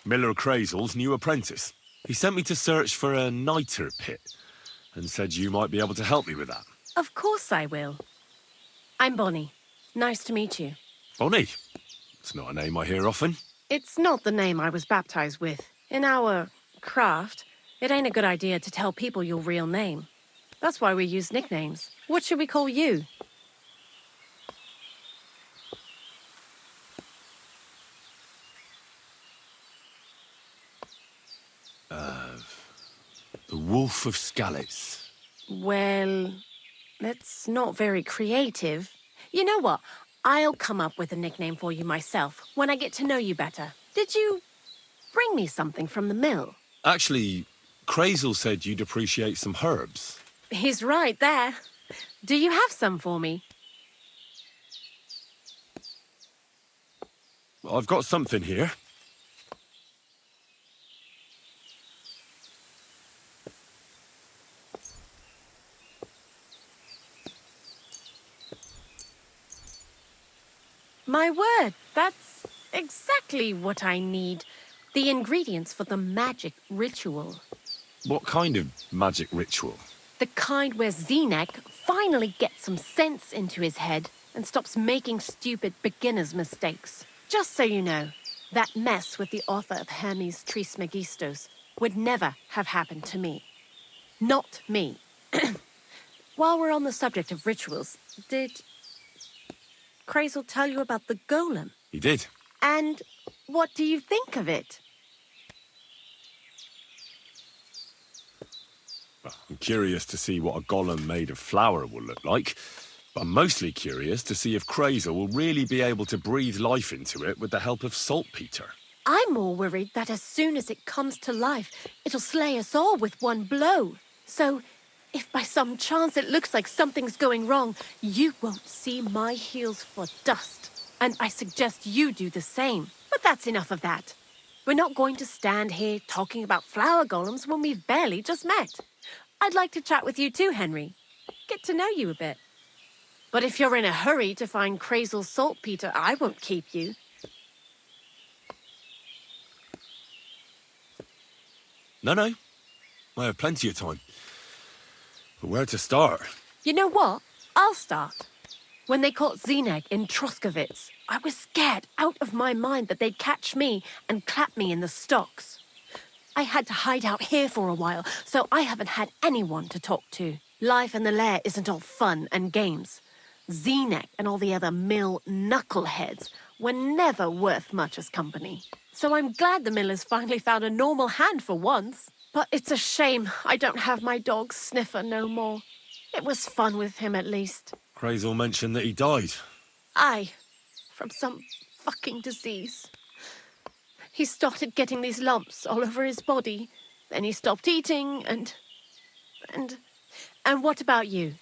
Miller Crazel's new apprentice. He sent me to search for a niter pit and said you might be able to help me with that.
Of course I will. I'm Bonnie. Nice to meet you.
Bonnie? It's not a name I hear often.
It's not the name I was baptized with. In our craft, it ain't a good idea to tell people your real name. That's why we use nicknames. What should we call you?
The Wolf of Skalitz.
Well, that's not very creative. You know what? I'll come up with a nickname for you myself when I get to know you better. Did you bring me something from the mill?
Actually, Crazel said you'd appreciate some herbs.
He's right there. Do you have some for me?
I've got something here.
My word, that's exactly what I need. The ingredients for the magic ritual.
What kind of magic ritual?
The kind where Zenek finally gets some sense into his head and stops making stupid beginner's mistakes. Just so you know, that mess with the author of Hermes Trismegistos would never have happened to me. Not me. While we're on the subject of rituals, did Crazel tell you about the golem?
He did.
And what do you think of it?
I'm curious to see what a golem made of flour will look like, but I'm mostly curious to see if Crazel will really be able to breathe life into it with the help of saltpeter.
I'm more worried that as soon as it comes to life, it'll slay us all with one blow. So, if by some chance it looks like something's going wrong, you won't see my heels for dust. And I suggest you do the same. But that's enough of that. We're not going to stand here talking about flower golems when we've barely just met. I'd like to chat with you too, Henry. Get to know you a bit. But if you're in a hurry to find Crazel's saltpeter, I won't keep you.
No. I have plenty of time. But where to start?
You know what? I'll start. When they caught Zineg in Troskovitz, I was scared out of my mind that they'd catch me and clap me in the stocks. I had to hide out here for a while, so I haven't had anyone to talk to. Life in the lair isn't all fun and games. Zineg and all the other mill knuckleheads were never worth much as company. So I'm glad the millers finally found a normal hand for once. But it's a shame I don't have my dog Sniffer no more. It was fun with him at least.
Crazel mentioned that he died.
Aye, from some fucking disease. He started getting these lumps all over his body. Then he stopped eating and what about you?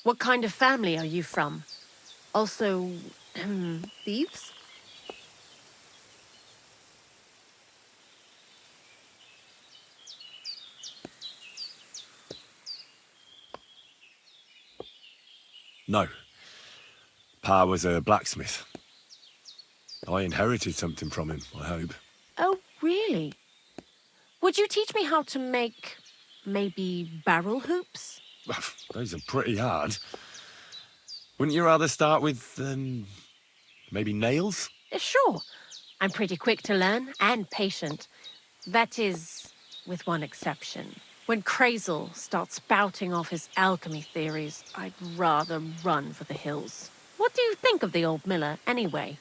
What kind of family are you from? Also, thieves?
No. Pa was a blacksmith. I inherited something from him, I hope.
Oh, really? Would you teach me how to make, maybe, barrel hoops?
Those are pretty hard. Wouldn't you rather start with, maybe nails?
Sure. I'm pretty quick to learn and patient. That is, with one exception. When Crazel starts spouting off his alchemy theories, I'd rather run for the hills. What do you think of the old miller, anyway?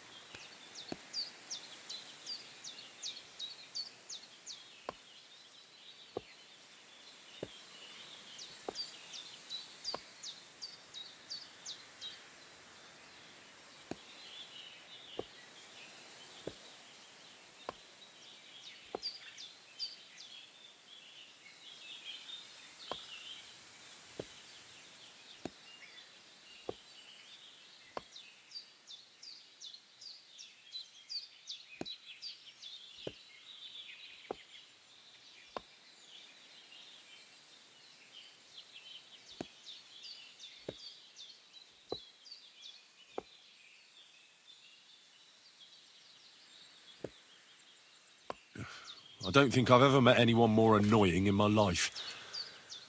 I don't think I've ever met anyone more annoying in my life.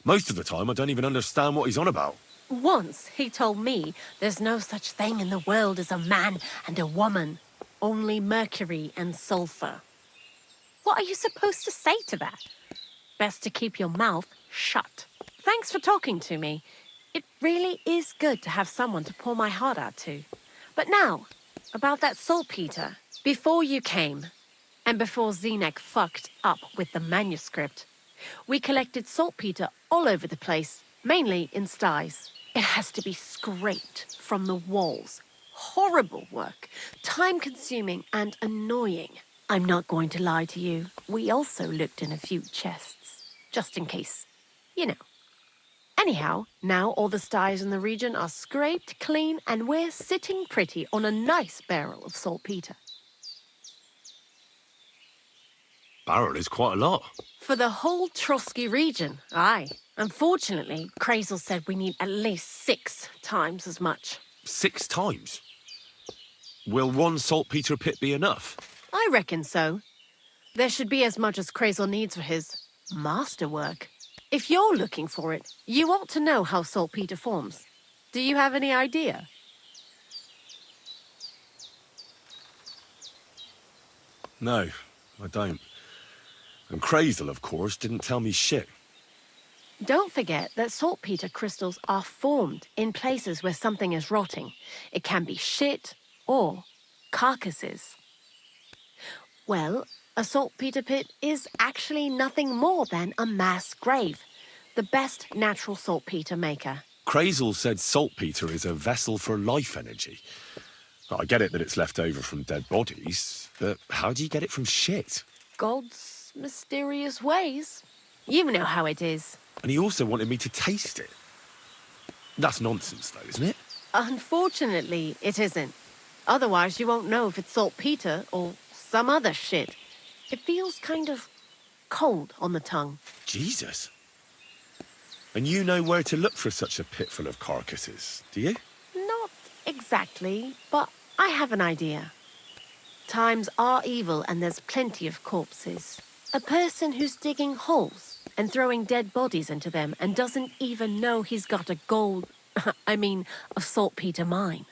Most of the time, I don't even understand what he's on about.
Once he told me there's no such thing in the world as a man and a woman. Only mercury and sulfur. What are you supposed to say to that? Best to keep your mouth shut. Thanks for talking to me. It really is good to have someone to pour my heart out to. But now, about that saltpeter. Before you came, and before Zineg fucked up with the manuscript, we collected saltpeter all over the place, mainly in sties. It has to be scraped from the walls. Horrible work, time-consuming and annoying. I'm not going to lie to you. We also looked in a few chests, just in case, you know. Anyhow, now all the sties in the region are scraped clean and we're sitting pretty on a nice barrel of saltpeter.
Barrel is quite a lot.
For the whole Trotsky region, aye. Unfortunately, Crazel said we need at least 6 times as much.
6 times? Will one saltpeter pit be enough?
I reckon so. There should be as much as Crazel needs for his masterwork. If you're looking for it, you ought to know how saltpeter forms. Do you have any idea?
No, I don't. And Crazel, of course, didn't tell me shit.
Don't forget that saltpeter crystals are formed in places where something is rotting. It can be shit or carcasses. Well, a saltpeter pit is actually nothing more than a mass grave. the best natural saltpeter maker.
Crazel said saltpeter is a vessel for life energy. Well, I get it that it's left over from dead bodies, but how do you get it from shit?
God's mysterious ways. You know how it is.
And he also wanted me to taste it. That's nonsense, though, isn't it?
Unfortunately, it isn't. Otherwise, you won't know if it's saltpeter or some other shit. It feels kind of cold on the tongue.
Jesus. And you know where to look for such a pit full of carcasses, do you?
Not exactly, but I have an idea. Times are evil and there's plenty of corpses. A person who's digging holes and throwing dead bodies into them and doesn't even know he's got a a saltpeter mine.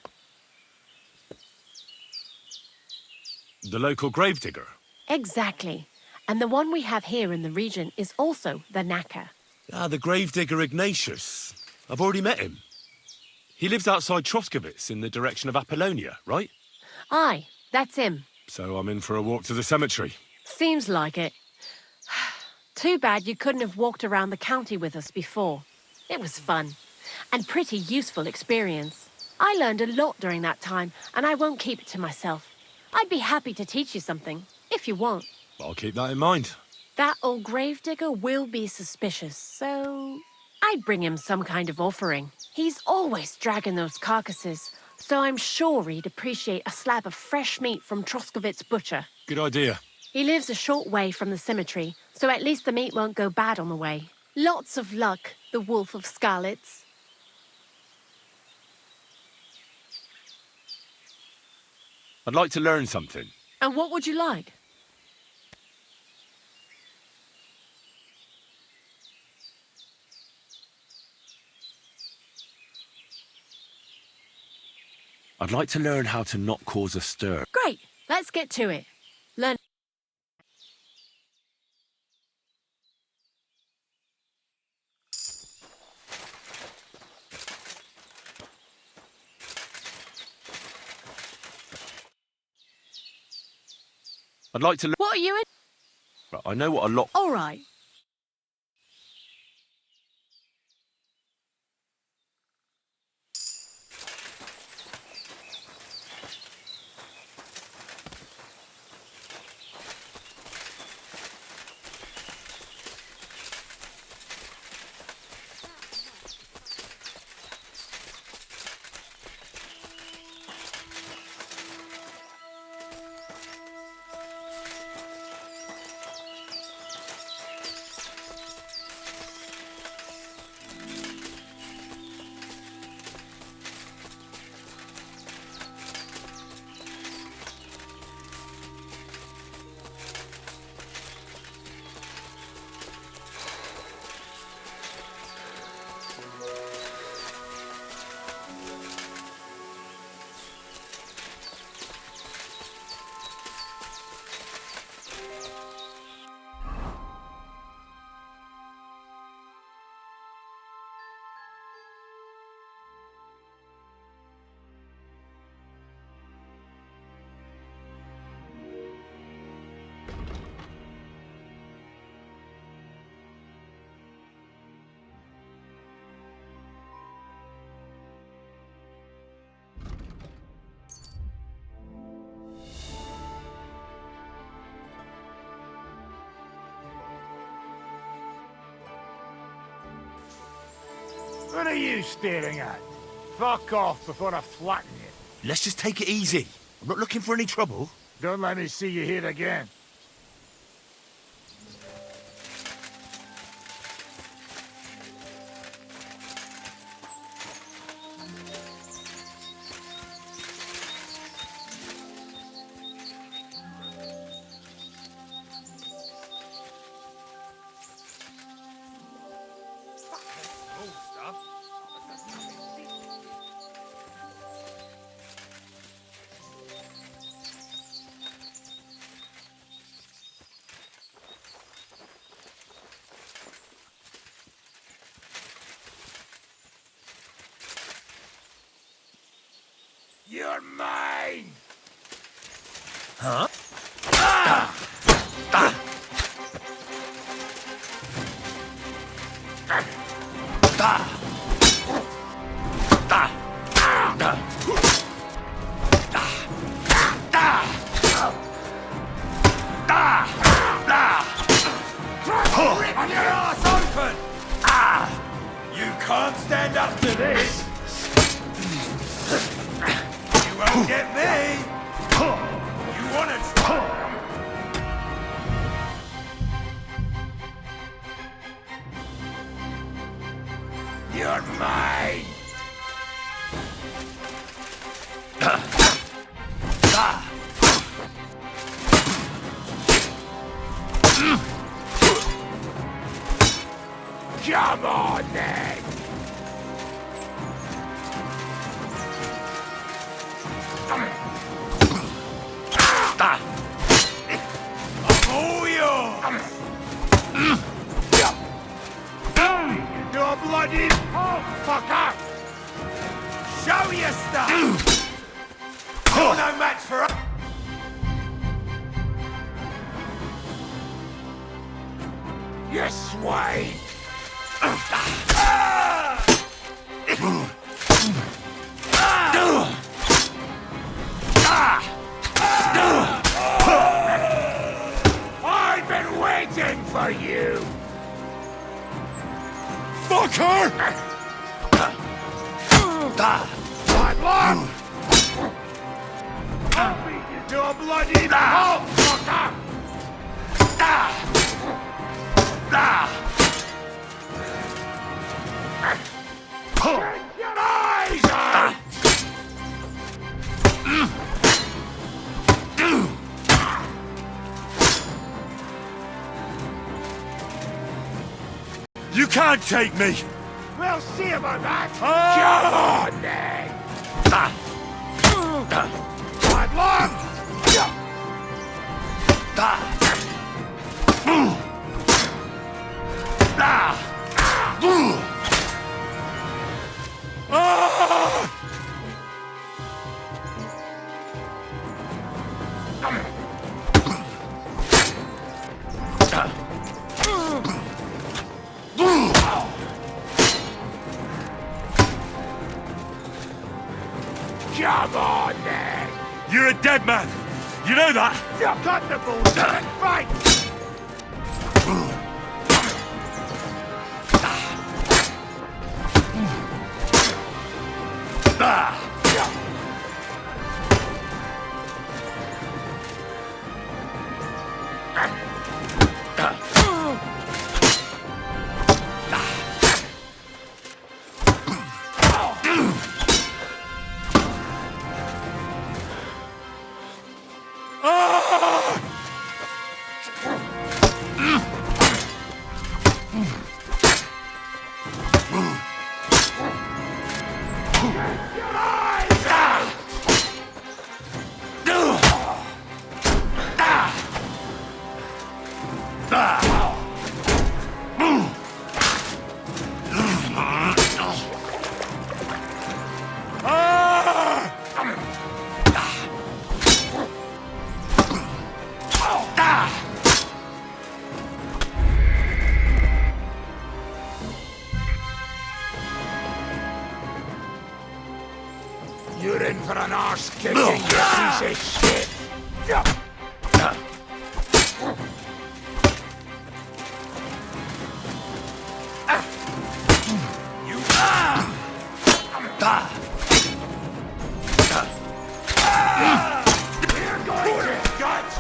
The local gravedigger?
Exactly. And the one we have here in the region is also the knacker.
Ah, the gravedigger Ignatius. I've already met him. He lives outside Troskowitz in the direction of Apollonia, right?
Aye, that's him.
So I'm in for a walk to the cemetery.
Seems like it. Too bad you couldn't have walked around the county with us before. It was fun. And pretty useful experience. I learned a lot during that time, and I won't keep it to myself. I'd be happy to teach you something, if you want.
I'll keep that in mind.
That old gravedigger will be suspicious, so I'd bring him some kind of offering. He's always dragging those carcasses, so I'm sure he'd appreciate a slab of fresh meat from Troskowitz butcher.
Good idea.
He lives a short way from the cemetery, so at least the meat won't go bad on the way. Lots of luck, the Wolf of Scarlets.
I'd like to learn something.
And what would you like?
I'd like to learn how to not cause a stir.
Great, let's get to it. Learn.
I'd like to learn...
What are you in?
Right, I know what a lot...
All right.
What are you staring at? Fuck off before I flatten you.
Let's just take it easy. I'm not looking for any trouble.
Don't let me see you here again. You're mine!
Huh? can't stand up to this. You won't get me. You wanna try? You're mine. Come on, then! I'm all yours! You're bloody... Oh, fucker! Show your stuff! You're no match for us! You swine! I've been waiting for you!
Fucker!
I'm long! I'll beat you to a bloody pulp, fucker! Eyes out!
You can't take me!
We'll see about that!
Ah!
Come on, then! I'm long! Come on, then!
You're a dead man! You know that?
Cut the bullshit! Fight! You're in for an arse kicking, you piece of shit!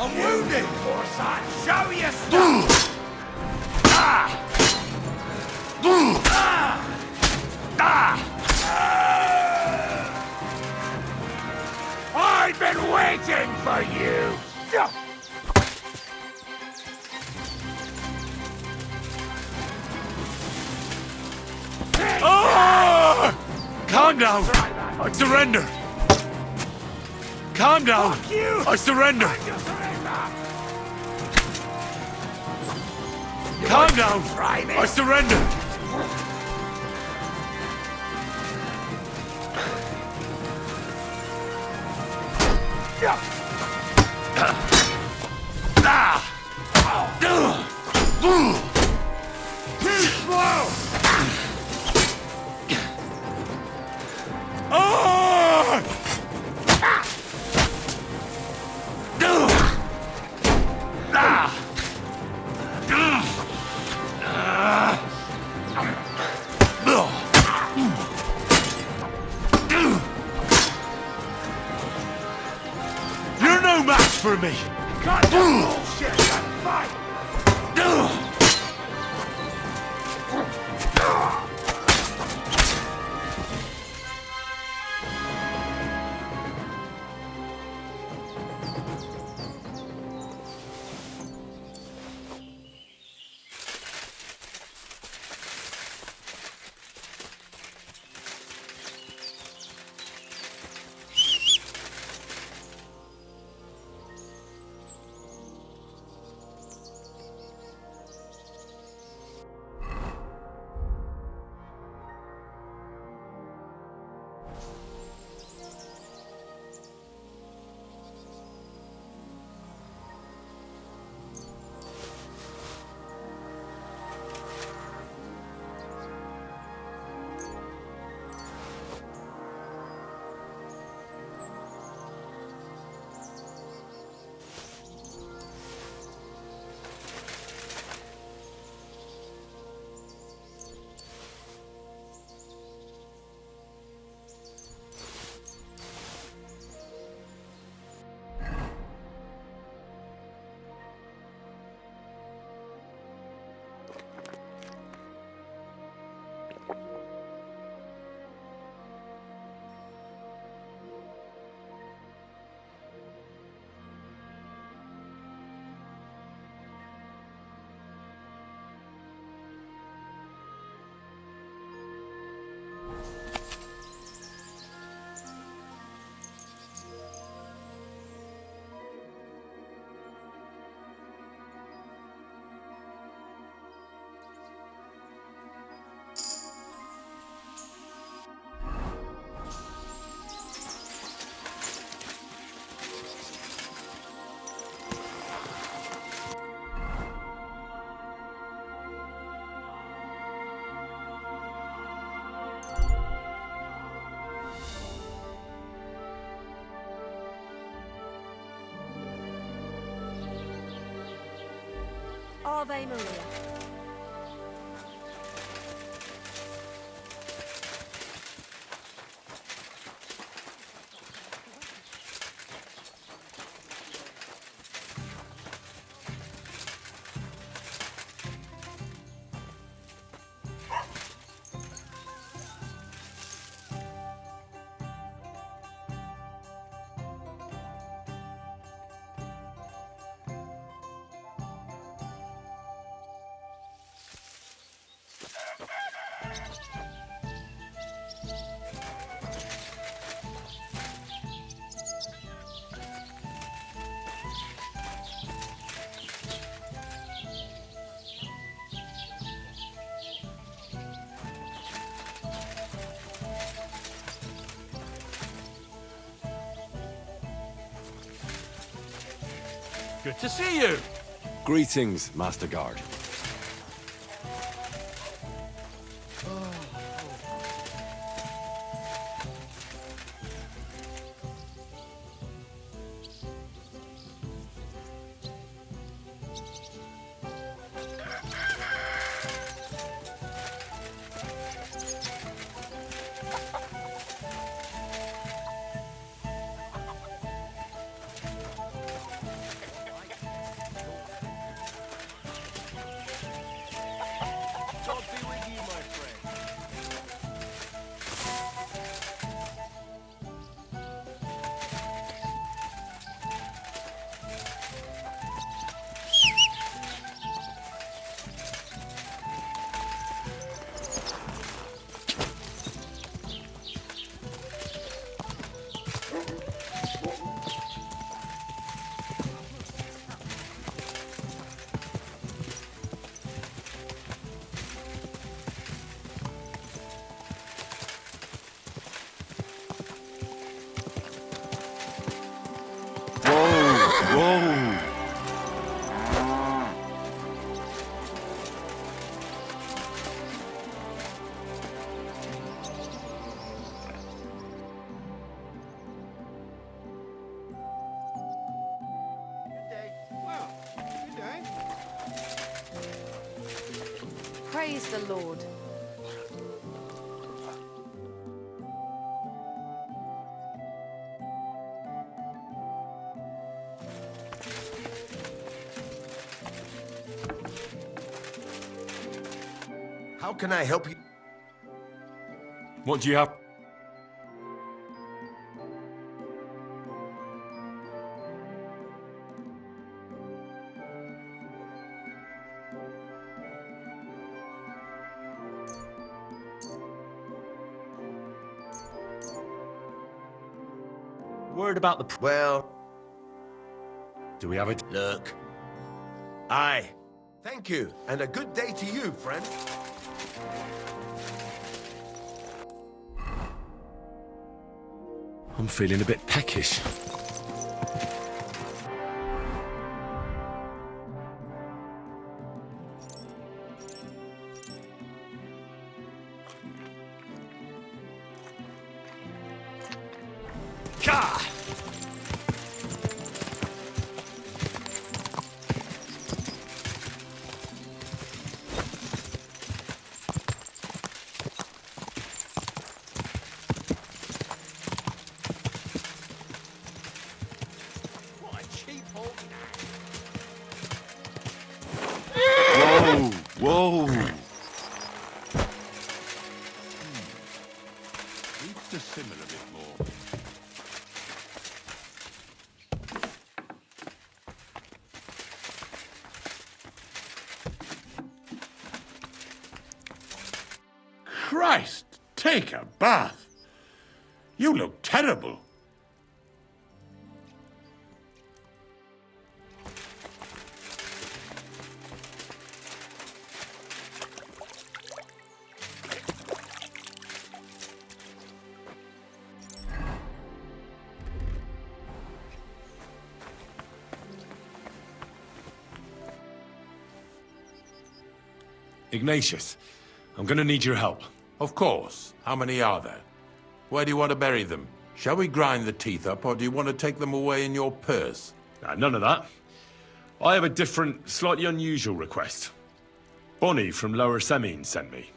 I'm wounded! Poor son, show your stuff! I've been waiting for you!
Calm down! I surrender! Calm down!
Fuck you!
I surrender! Calm down!
Try me.
I surrender!
Too slow!
me!
Cut the bullshit and fight!
Ave Maria.
Good to see you.
Greetings, Master Guard.
Whoa!
Praise the Lord.
How can I help you?
What do you have? Word about the...
Well...
Do we have it?
Look. Aye. Thank you, and a good day to you, friend.
I'm feeling a bit peckish. Ka! Whoa!
Needs to simmer a bit more. Christ, take a bath. You look terrible.
Ignatius, I'm gonna need your help.
Of course. How many are there? Where do you want to bury them? Shall we grind the teeth up, or do you want to take them away in your purse?
None of that. I have a different, slightly unusual request. Bonnie from Lower Semine sent me.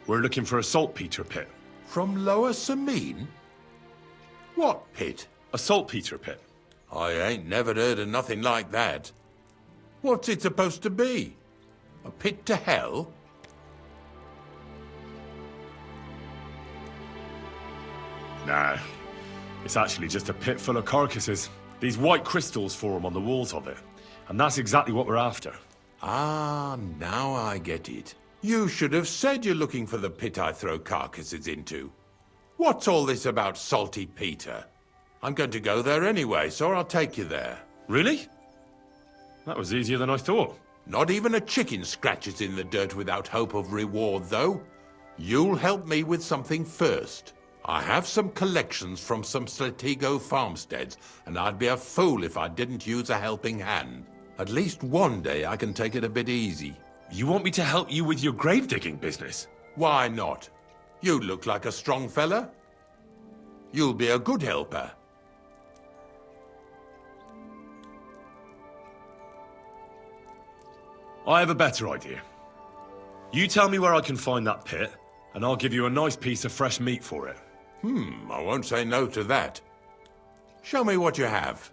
We're looking for a saltpeter pit.
From Lower Semine? What pit?
A saltpeter pit.
I ain't never heard of nothing like that. What's it supposed to be? A pit to hell?
Nah, it's actually just a pit full of carcasses. These white crystals form on the walls of it. And that's exactly what we're after.
Ah, now I get it. You should have said you're looking for the pit I throw carcasses into. What's all this about Salty Peter? I'm going to go there anyway, so I'll take you there.
Really? That was easier than I thought.
Not even a chicken scratches in the dirt without hope of reward, though. You'll help me with something first. I have some collections from some Slatigo farmsteads, and I'd be a fool if I didn't use a helping hand. At least one day I can take it a bit easy.
You want me to help you with your grave-digging business?
Why not? You look like a strong fella. You'll be a good helper.
I have a better idea. You tell me where I can find that pit, and I'll give you a nice piece of fresh meat for it.
I won't say no to that. Show me what you have.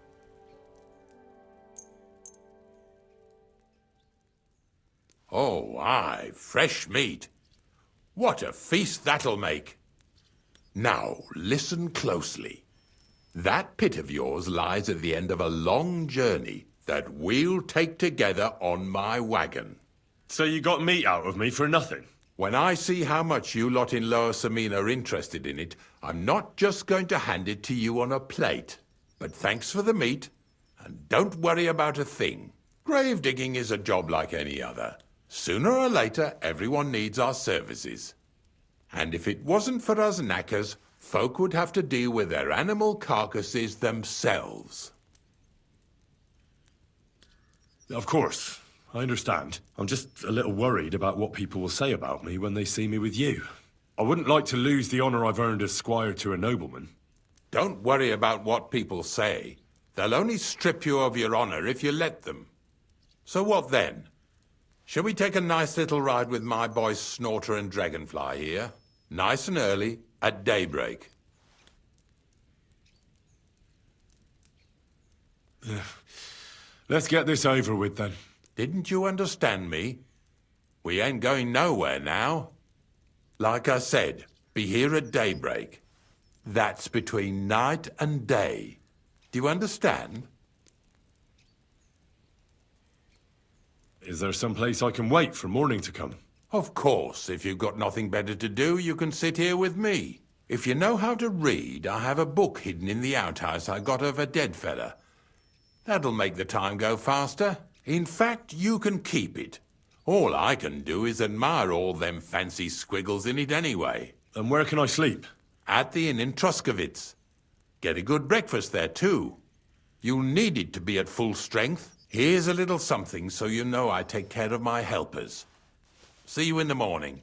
Oh, aye, fresh meat. What a feast that'll make. Now, listen closely. That pit of yours lies at the end of a long journey that we'll take together on my wagon.
So you got meat out of me for nothing?
When I see how much you lot in Lower Semine are interested in it, I'm not just going to hand it to you on a plate. But thanks for the meat, and don't worry about a thing. Grave digging is a job like any other. Sooner or later, everyone needs our services. And if it wasn't for us knackers, folk would have to deal with their animal carcasses themselves.
Of course, I understand. I'm just a little worried about what people will say about me when they see me with you. I wouldn't like to lose the honor I've earned as squire to a nobleman.
Don't worry about what people say. They'll only strip you of your honor if you let them. So what then? Shall we take a nice little ride with my boys Snorter and Dragonfly here? Nice and early, at daybreak.
Let's get this over with then.
Didn't you understand me? We ain't going nowhere now. Like I said, be here at daybreak. That's between night and day. Do you understand?
Is there some place I can wait for morning to come?
Of course, if you've got nothing better to do, you can sit here with me. If you know how to read, I have a book hidden in the outhouse I got of a dead fella. That'll make the time go faster. In fact, you can keep it. All I can do is admire all them fancy squiggles in it anyway.
And where can I sleep?
At the inn in Truskowitz. Get a good breakfast there, too. You'll need it to be at full strength. Here's a little something so you know I take care of my helpers. See you in the morning.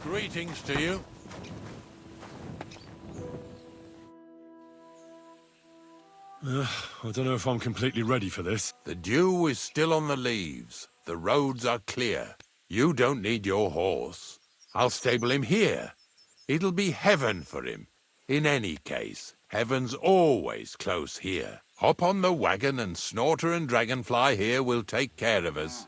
Greetings to you.
I don't know if I'm completely ready for this.
The dew is still on the leaves. The roads are clear. You don't need your horse. I'll stable him here. It'll be heaven for him. In any case, heaven's always close here. Hop on the wagon and Snorter and Dragonfly here will take care of us.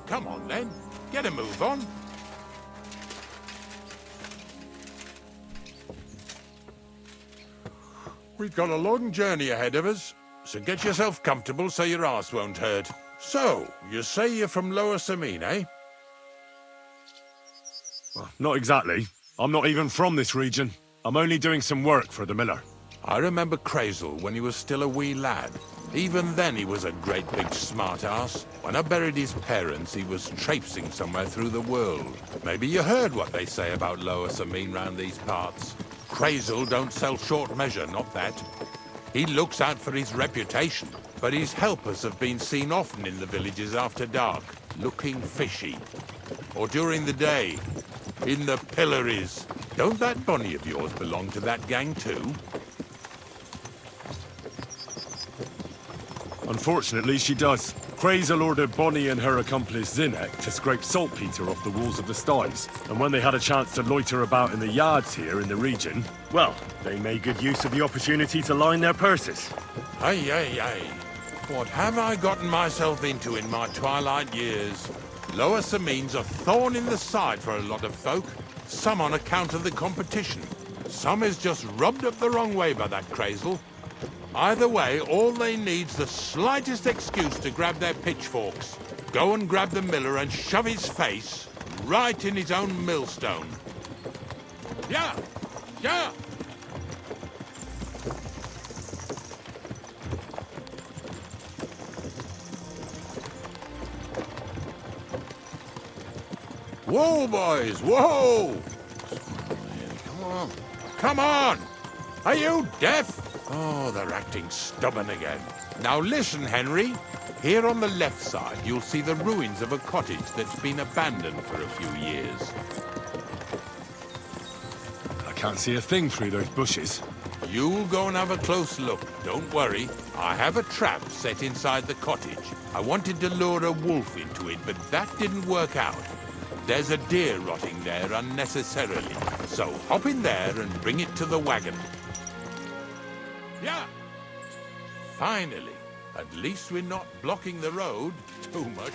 Come on, then. Get a move on. We've got a long journey ahead of us, so get yourself comfortable so your arse won't hurt. So, you say you're from Lower Samine, eh?
Well, not exactly. I'm not even from this region. I'm only doing some work for the miller.
I remember Crazel when he was still a wee lad. Even then he was a great big smart-ass. When I buried his parents, he was traipsing somewhere through the world. Maybe you heard what they say about Lower Samine round these parts. Crazel don't sell short measure, not that. He looks out for his reputation, but his helpers have been seen often in the villages after dark, looking fishy. Or during the day, in the pillories. Don't that Bonnie of yours belong to that gang too?
Unfortunately, she does. Crazel ordered Bonnie and her accomplice Zinek to scrape saltpeter off the walls of the sties. And when they had a chance to loiter about in the yards here in the region, well, they made good use of the opportunity to line their purses.
Ay, ay, ay. What have I gotten myself into in my twilight years? Lower Samine's a thorn in the side for a lot of folk. Some on account of the competition. Some is just rubbed up the wrong way by that Crazel. Either way, all they need's the slightest excuse to grab their pitchforks. Go and grab the miller and shove his face right in his own millstone. Yeah! Yeah! Whoa, boys, whoa! Come on. Come on! Are you deaf? Oh, they're acting stubborn again. Now listen, Henry. Here on the left side, you'll see the ruins of a cottage that's been abandoned for a few years.
I can't see a thing through those bushes.
You'll go and have a close look. Don't worry. I have a trap set inside the cottage. I wanted to lure a wolf into it, but that didn't work out. There's a deer rotting there unnecessarily. So hop in there and bring it to the wagon. Yeah! Finally. At least we're not blocking the road too much.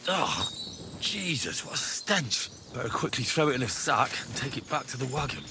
Oh, Jesus, what a stench. Better quickly throw it in a sack and take it back to the wagon.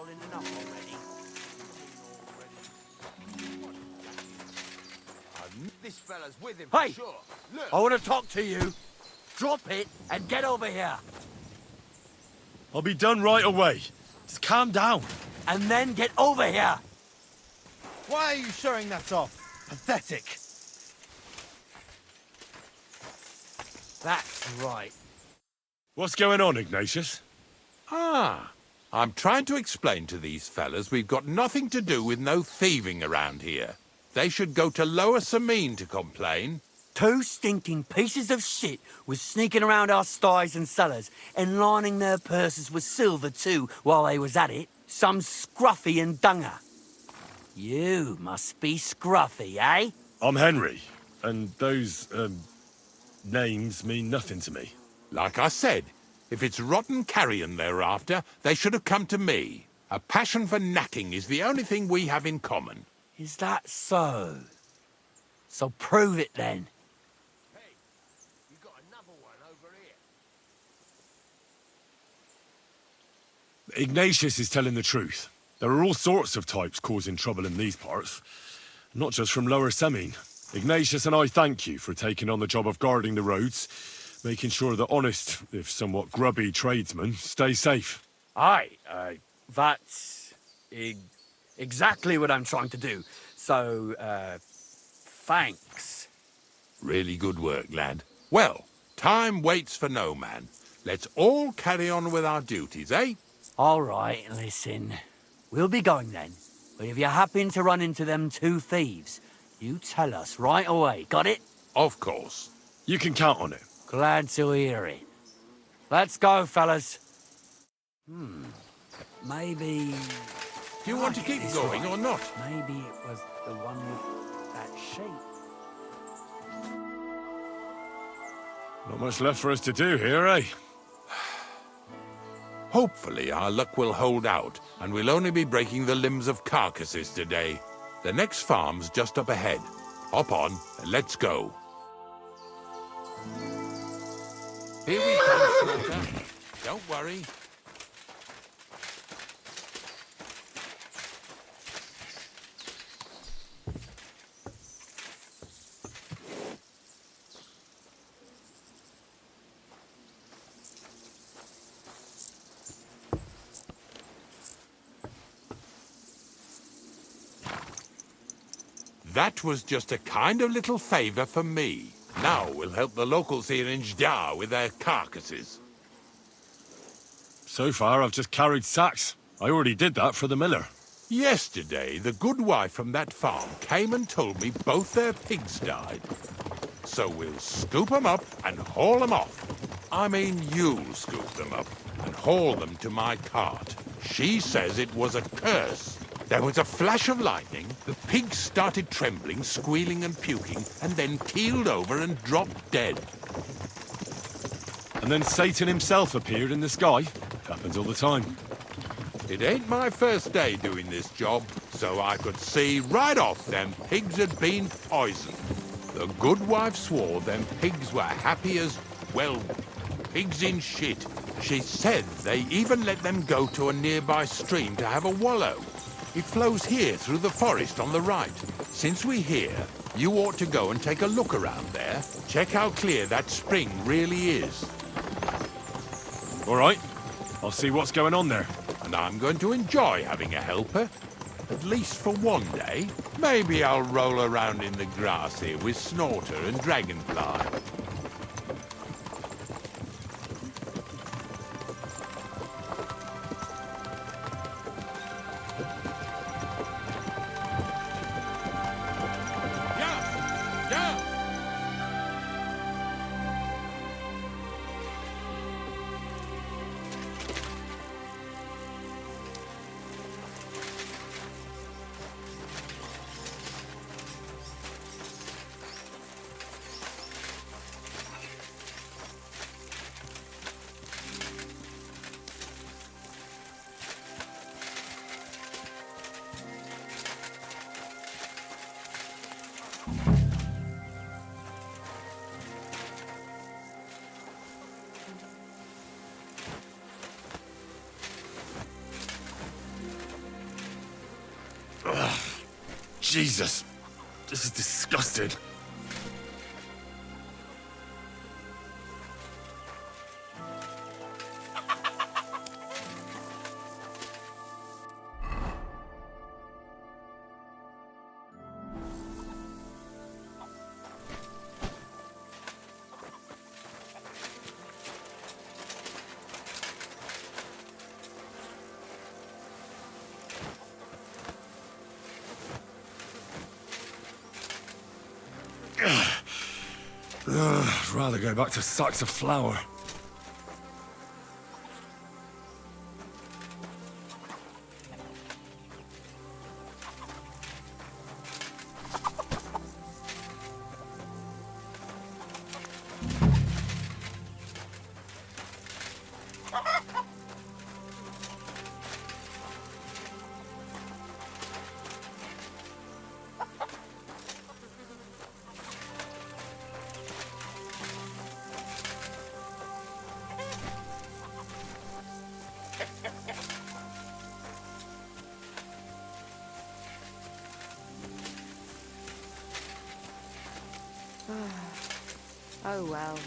prowling enough already.
This fella's with him
Hey!
for sure. Look.
I want to talk to you. Drop it and get over here.
I'll be done right away. Just calm down.
And then get over here.
Why are you showing that off? Pathetic.
That's right.
What's going on, Ignatius?
I'm trying to explain to these fellas we've got nothing to do with no thieving around here. They should go to Lower Samine to complain.
2 stinking pieces of shit was sneaking around our sties and cellars and lining their purses with silver too while they was at it. Some scruffy and dunger. You must be scruffy, eh?
I'm Henry, and those, names mean nothing to me.
Like I said, if it's rotten carrion they're after, they should have come to me. A passion for knacking is the only thing we have in common.
Is that so? So prove it then.
Hey, you got another one over here.
Ignatius is telling the truth. There are all sorts of types causing trouble in these parts. Not just from Lower Samine. Ignatius and I thank you for taking on the job of guarding the roads, making sure that honest, if somewhat grubby tradesmen stay safe.
Aye, that's exactly what I'm trying to do. So, thanks.
Really good work, lad. Well, time waits for no man. Let's all carry on with our duties, eh?
All right, listen. We'll be going then. But if you happen to run into them 2 thieves, you tell us right away, got it?
Of course.
You can count on it.
Glad to hear it. Let's go, fellas. Maybe...
Do you want to keep going or not?
Maybe it was the one with that shape.
Not much left for us to do here, eh?
Hopefully our luck will hold out, and we'll only be breaking the limbs of carcasses today. The next farm's just up ahead. Hop on, and let's go. Here we come, Slaughter. Don't worry. That was just a kind of little favor for me. Now we'll help the locals here in Jdar with their carcasses.
So far, I've just carried sacks. I already did that for the miller.
Yesterday, the good wife from that farm came and told me both their pigs died. So we'll scoop them up and haul them off. I mean, you'll scoop them up and haul them to my cart. She says it was a curse. There was a flash of lightning, the pigs started trembling, squealing and puking, and then keeled over and dropped dead.
And then Satan himself appeared in the sky. Happens all the time.
It ain't my first day doing this job, so I could see right off them pigs had been poisoned. The good wife swore them pigs were happy as, well, pigs in shit. She said they even let them go to a nearby stream to have a wallow. It flows here through the forest on the right. Since we're here, you ought to go and take a look around there. Check how clear that spring really is.
All right. I'll see what's going on there.
And I'm going to enjoy having a helper. At least for one day. Maybe I'll roll around in the grass here with Snorter and Dragonfly.
Jesus, this is disgusting. I'd rather go back to sacks of flour.
Oh well.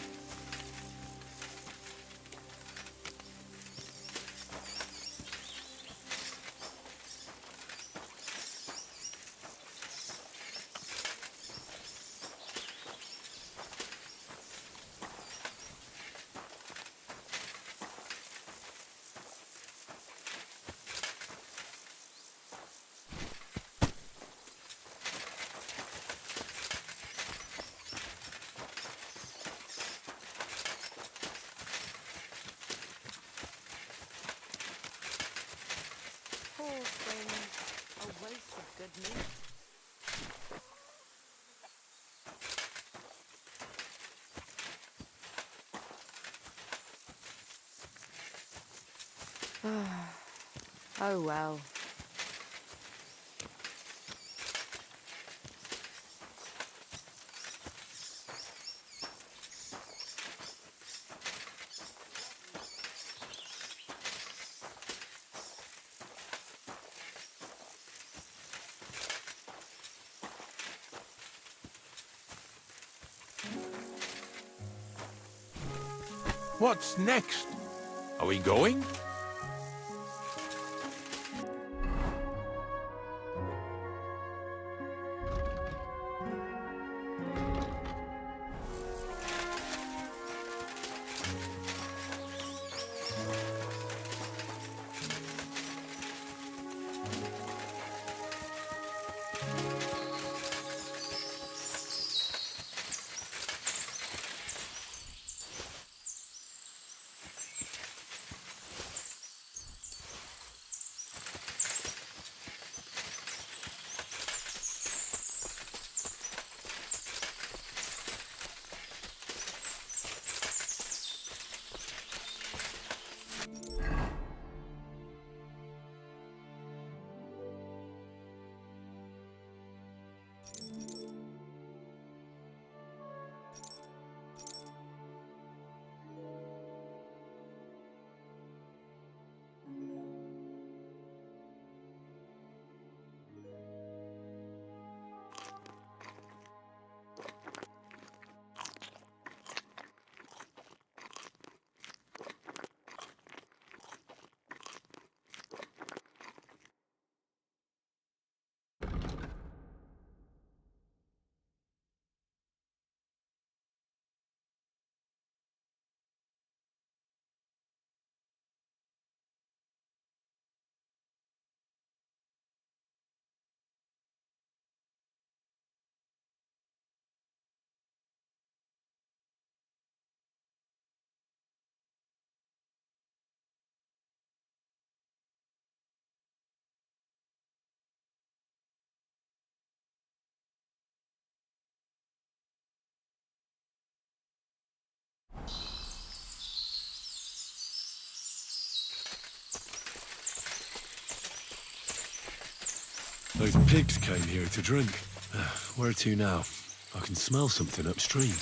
Poor thing. A waste of good meat. Oh well.
What's next? Are we going?
Those pigs came here to drink. Where to now? I can smell something upstream.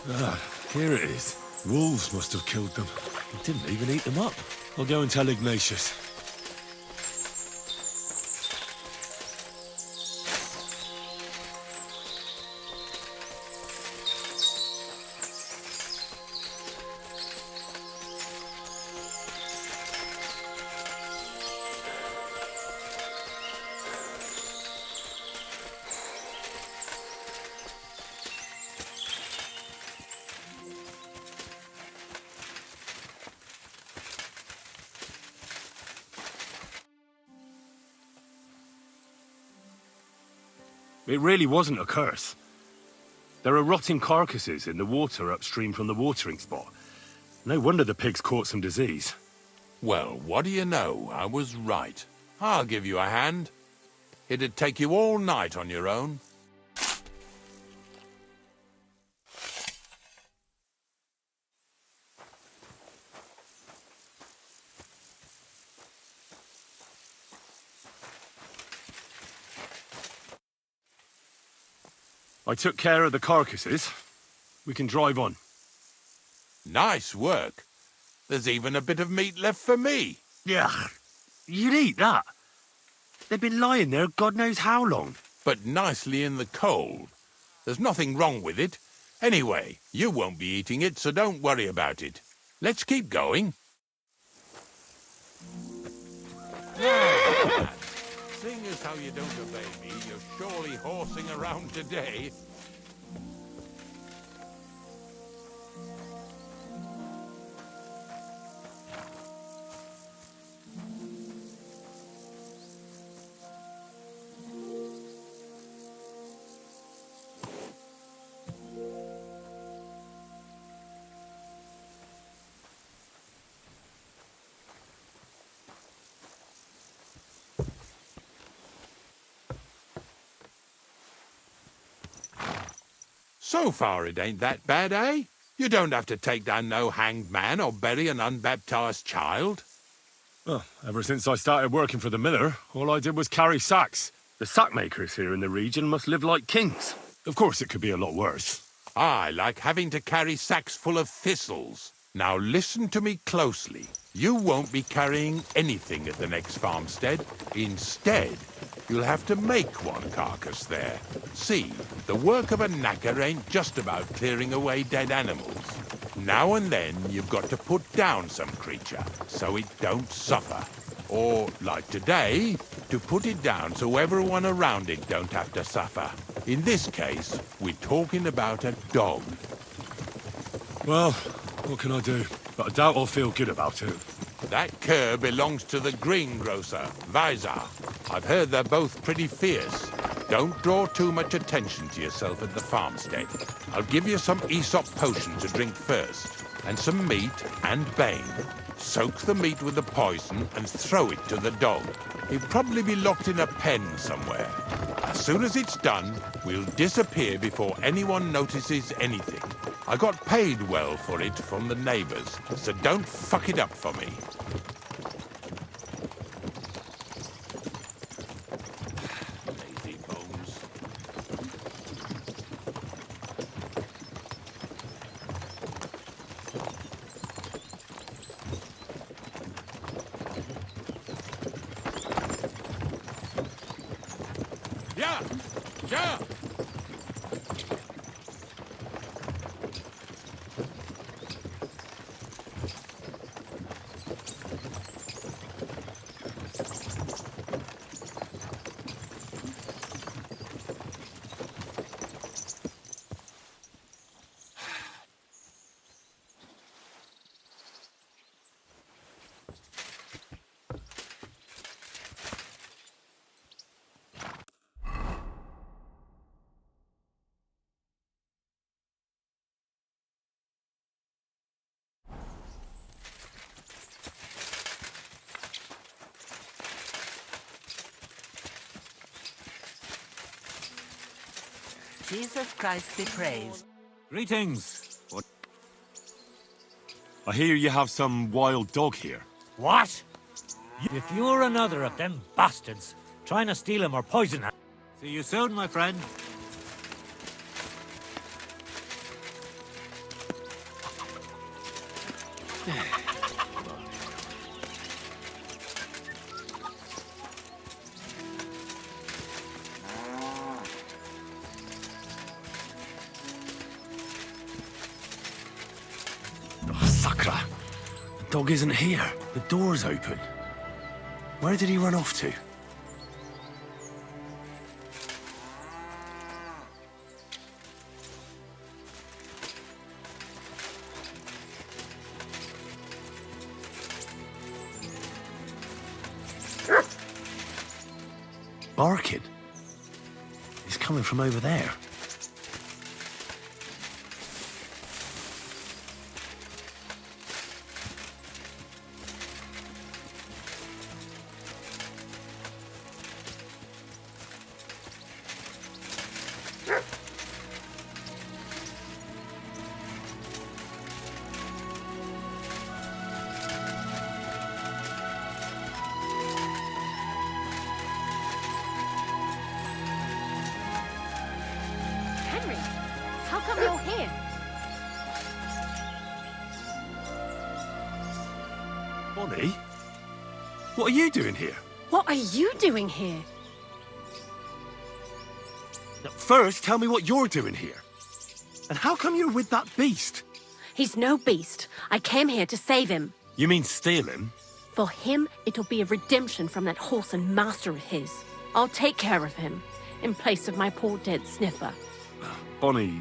Ah, here it is. Wolves must have killed them. They didn't even eat them up. I'll go and tell Ignatius.
It really wasn't a curse. There are rotting carcasses in the water upstream from the watering spot. No wonder the pigs caught some disease.
Well, what do you know? I was right. I'll give you a hand. It'd take you all night on your own.
I took care of the carcasses. We can drive on.
Nice work. There's even a bit of meat left for me.
Yeah, you'd eat that. They've been lying there God knows how long.
But nicely in the cold. There's nothing wrong with it. Anyway, you won't be eating it, so don't worry about it. Let's keep going. Now, seeing as how you don't obey me, you're surely horsing around today. So far it ain't that bad, eh? You don't have to take down no hanged man or bury an unbaptized child.
Well, ever since I started working for the miller, all I did was carry sacks. The sack makers here in the region must live like kings. Of course it could be a lot worse.
I like having to carry sacks full of thistles. Now listen to me closely. You won't be carrying anything at the next farmstead. Instead, you'll have to make one carcass there. See, the work of a knacker ain't just about clearing away dead animals. Now and then, you've got to put down some creature, so it don't suffer. Or, like today, to put it down so everyone around it don't have to suffer. In this case, we're talking about a dog.
Well, what can I do? But I doubt I'll feel good about it.
That cur belongs to the greengrocer, Vizar. I've heard they're both pretty fierce. Don't draw too much attention to yourself at the farmstead. I'll give you some Aesop potion to drink first, and some meat and bane. Soak the meat with the poison and throw it to the dog. He'll probably be locked in a pen somewhere. As soon as it's done, we'll disappear before anyone notices anything. I got paid well for it from the neighbors, so don't fuck it up for me. Lazy bones. Yeah! Yeah!
Jesus Christ be praised.
Greetings.
I hear you have some wild dog here.
What? If you're another of them bastards trying to steal him or poison him.
See you soon, my friend. Oh, Sakra! The dog isn't here. The door's open. Where did he run off to? Barking. He's coming from over there.
Henry, how come you're here?
Bonnie? What are you doing here?
What are you doing here?
First, tell me what you're doing here. And how come you're with that beast?
He's no beast. I came here to save him.
You mean steal him?
For him, it'll be a redemption from that horse and master of his. I'll take care of him, in place of my poor dead sniffer.
Bonnie...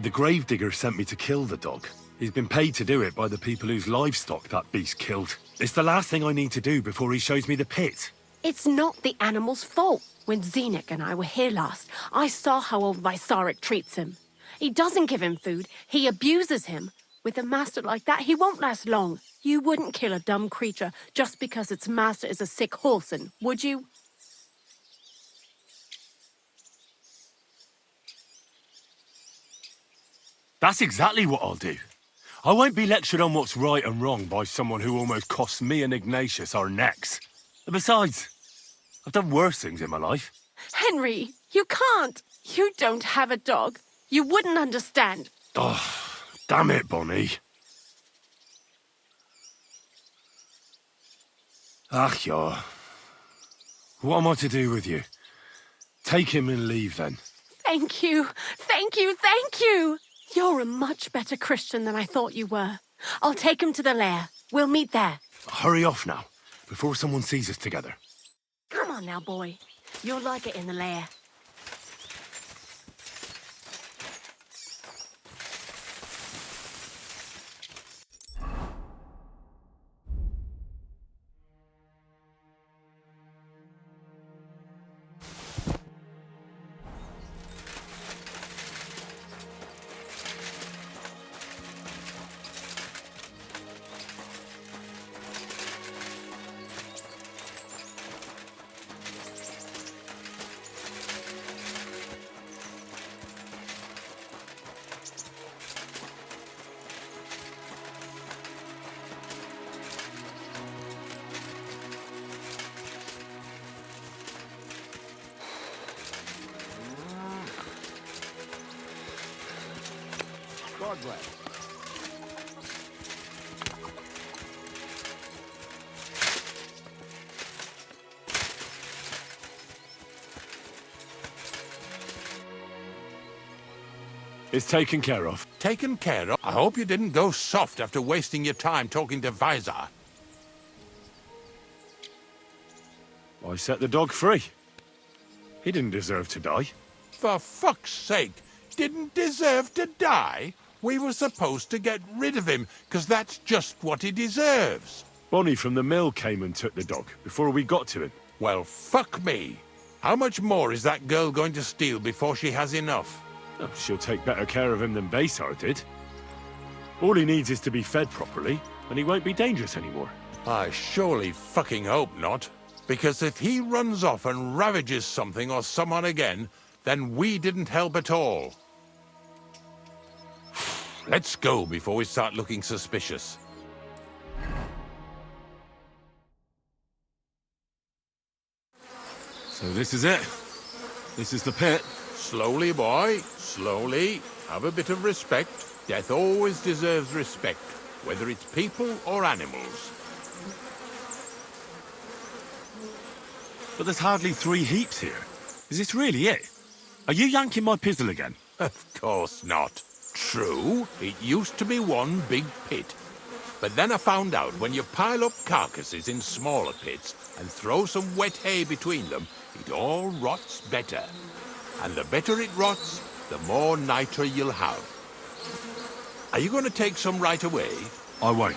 The gravedigger sent me to kill the dog. He's been paid to do it by the people whose livestock that beast killed. It's the last thing I need to do before he shows me the pit.
It's not the animal's fault. When Zenek and I were here last, I saw how old Vysarik treats him. He doesn't give him food, he abuses him. With a master like that, he won't last long. You wouldn't kill a dumb creature just because its master is a sick horseman, would you?
That's exactly what I'll do. I won't be lectured on what's right and wrong by someone who almost cost me and Ignatius our necks. Besides, I've done worse things in my life.
Henry, you can't. You don't have a dog. You wouldn't understand.
Oh, damn it, Bonnie. Ach, yeah. What am I to do with you? Take him and leave, then.
Thank you. Thank you. Thank you. You're a much better Christian than I thought you were. I'll take him to the lair. We'll meet there.
Hurry off now, before someone sees us together.
Come on now, boy. You'll like it in the lair.
God bless.
It's taken care of.
Taken care of? I hope you didn't go soft after wasting your time talking to Visor.
I set the dog free. He didn't deserve to die.
For fuck's sake, didn't deserve to die? We were supposed to get rid of him, because that's just what he deserves.
Bonnie from the mill came and took the dog before we got to him.
Well, fuck me. How much more is that girl going to steal before she has enough?
Oh, she'll take better care of him than Baysar did. All he needs is to be fed properly, and he won't be dangerous anymore.
I surely fucking hope not. Because if he runs off and ravages something or someone again, then we didn't help at all. Let's go before we start looking suspicious.
So this is it. This is the pit.
Slowly, boy. Slowly. Have a bit of respect. Death always deserves respect, whether it's people or animals.
But there's hardly 3 heaps here. Is this really it? Are you yanking my pizzle again?
Of course not. True, it used to be one big pit. But then I found out when you pile up carcasses in smaller pits and throw some wet hay between them, it all rots better. And the better it rots, the more nitra you'll have. Are you going to take some right away?
I won't.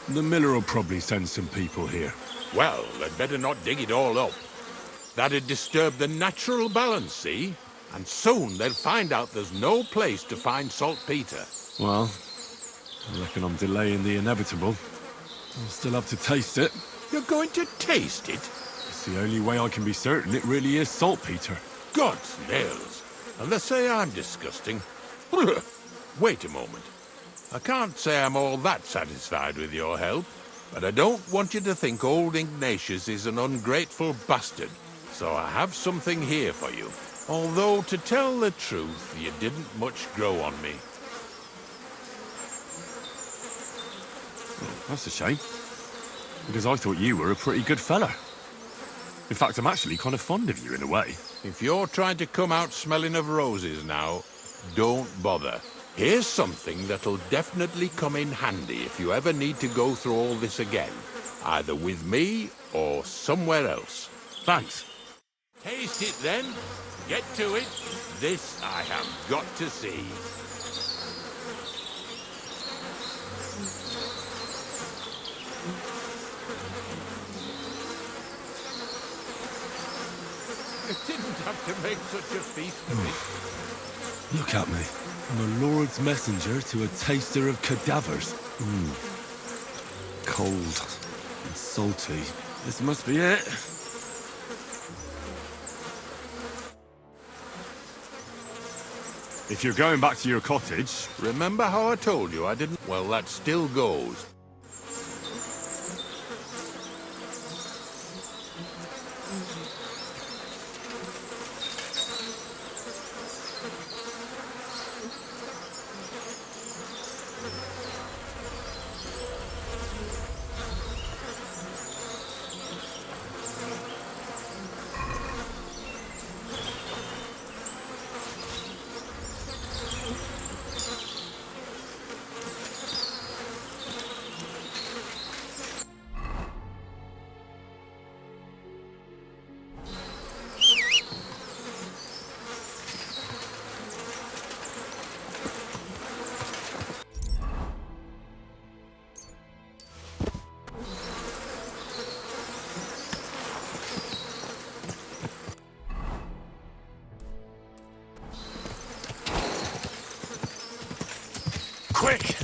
The miller will probably send some people here.
Well, they'd better not dig it all up. That'd disturb the natural balance, see? And soon they'll find out there's no place to find saltpeter.
Well, I reckon I'm delaying the inevitable. I'll still have to taste it.
You're going to taste it?
It's the only way I can be certain it really is saltpeter.
God's nails. And they say I'm disgusting. Wait a moment. I can't say I'm all that satisfied with your help, but I don't want you to think old Ignatius is an ungrateful bastard, so I have something here for you. Although, to tell the truth, you didn't much grow on me.
Oh, that's a shame. Because I thought you were a pretty good fella. In fact, I'm actually kind of fond of you in a way.
If you're trying to come out smelling of roses now, don't bother. Here's something that'll definitely come in handy if you ever need to go through all this again. Either with me or somewhere else.
Thanks.
Taste it then. Get to it. This I have got to see. You didn't have to make such a feast of it.
Look at me. I'm a Lord's messenger to a taster of cadavers. Cold and salty. This must be it. If you're going back to your cottage...
Remember how I told you I didn't? Well, that still goes.
Quick!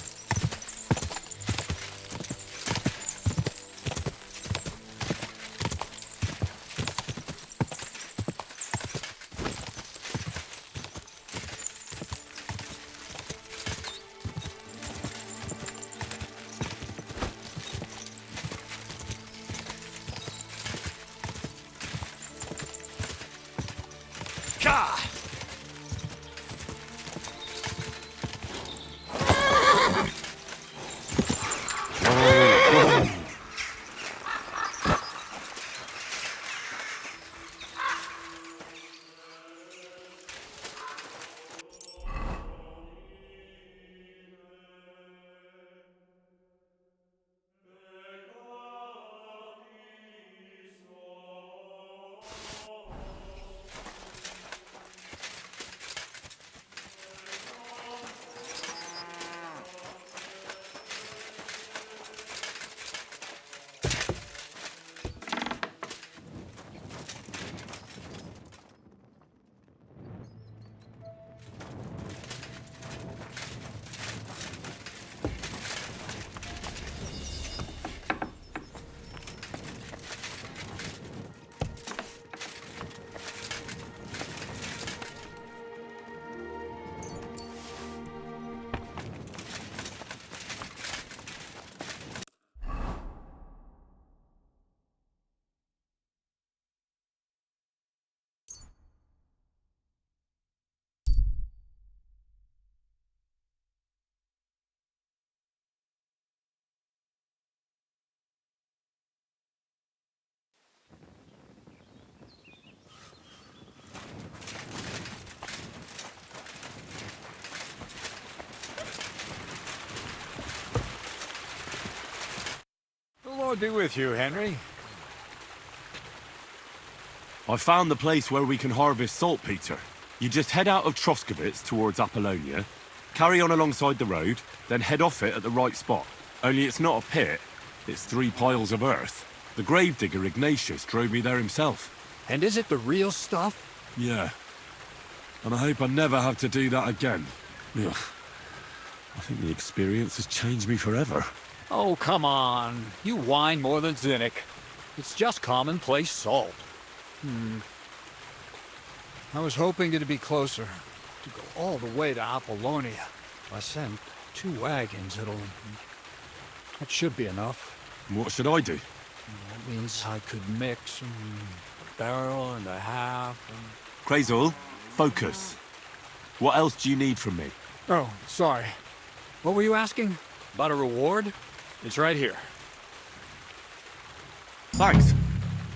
Gah!
Lord be with you, Henry.
I found the place where we can harvest saltpeter. You just head out of Troskowitz towards Apollonia, carry on alongside the road, then head off it at the right spot. Only it's not a pit, it's 3 piles of earth. The gravedigger Ignatius drove me there himself.
And is it the real stuff?
Yeah. And I hope I never have to do that again. Ugh. I think the experience has changed me forever.
Oh, come on. You whine more than Zinnik. It's just commonplace salt. I was hoping it'd be closer. To go all the way to Apollonia. I sent 2 wagons. That should be enough.
What should I do?
That means I could mix a barrel and a half.
Crazel, focus. What else do you need from me?
Oh, sorry. What were you asking? About a reward? It's right here.
Thanks.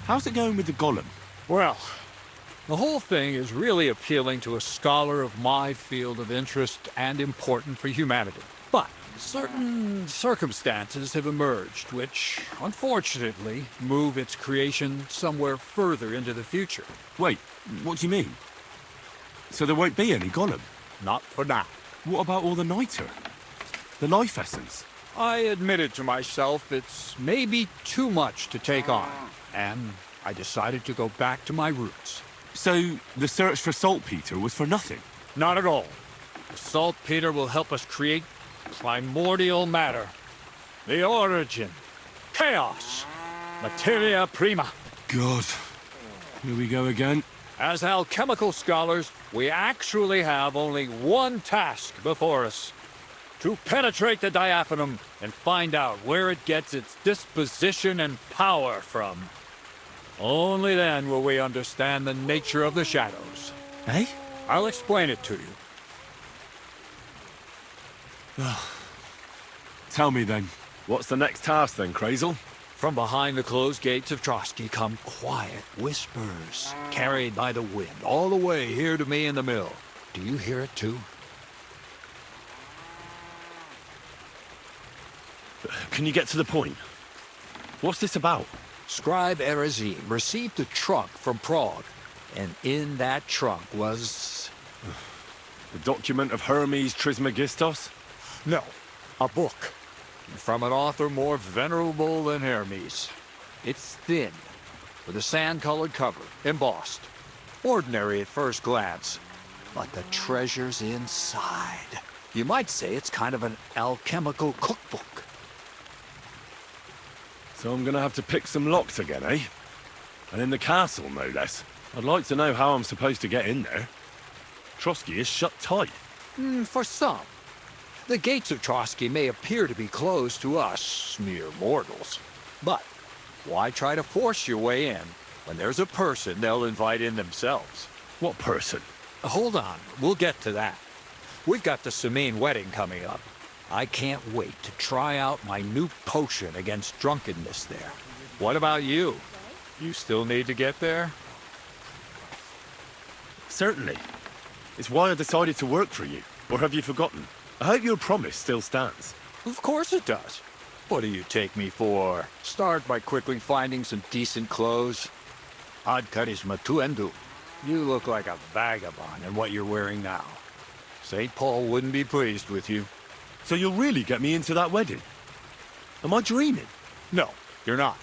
How's it going with the golem?
Well, the whole thing is really appealing to a scholar of my field of interest and important for humanity. But certain circumstances have emerged which, unfortunately, move its creation somewhere further into the future.
Wait, what do you mean? So there won't be any golem?
Not for now.
What about all the niter? The life essence?
I admitted to myself it's maybe too much to take on, and I decided to go back to my roots.
So the search for saltpeter was for nothing?
Not at all. The saltpeter will help us create primordial matter. The origin. Chaos. Materia prima.
God. Here we go again.
As alchemical scholars, we actually have only one task before us. To penetrate the diaphanum and find out where it gets its disposition and power from. Only then will we understand the nature of the shadows.
Eh?
I'll explain it to you.
Tell me then, what's the next task then, Crazel?
From behind the closed gates of Trotsky come quiet whispers, carried by the wind, all the way here to me in the mill. Do you hear it too?
Can you get to the point? What's this about?
Scribe Erezim received a trunk from Prague, and in that trunk was...
The document of Hermes Trismegistos?
No, a book. From an author more venerable than Hermes. It's thin, with a sand-colored cover, embossed. Ordinary at first glance, but the treasure's inside. You might say it's kind of an alchemical cookbook.
So I'm gonna have to pick some locks again, eh? And in the castle, no less. I'd like to know how I'm supposed to get in there. Trotsky is shut tight.
For some. The gates of Trotsky may appear to be closed to us, mere mortals. But why try to force your way in when there's a person they'll invite in themselves?
What person?
Hold on, we'll get to that. We've got the Samine wedding coming up. I can't wait to try out my new potion against drunkenness there. What about you? You still need to get there?
Certainly. It's why I decided to work for you. Or have you forgotten? I hope your promise still stands.
Of course it does. What do you take me for? Start by quickly finding some decent clothes. Ad charisma tuendu. You look like a vagabond in what you're wearing now. St. Paul wouldn't be pleased with you.
So you'll really get me into that wedding? Am I dreaming?
No, you're not.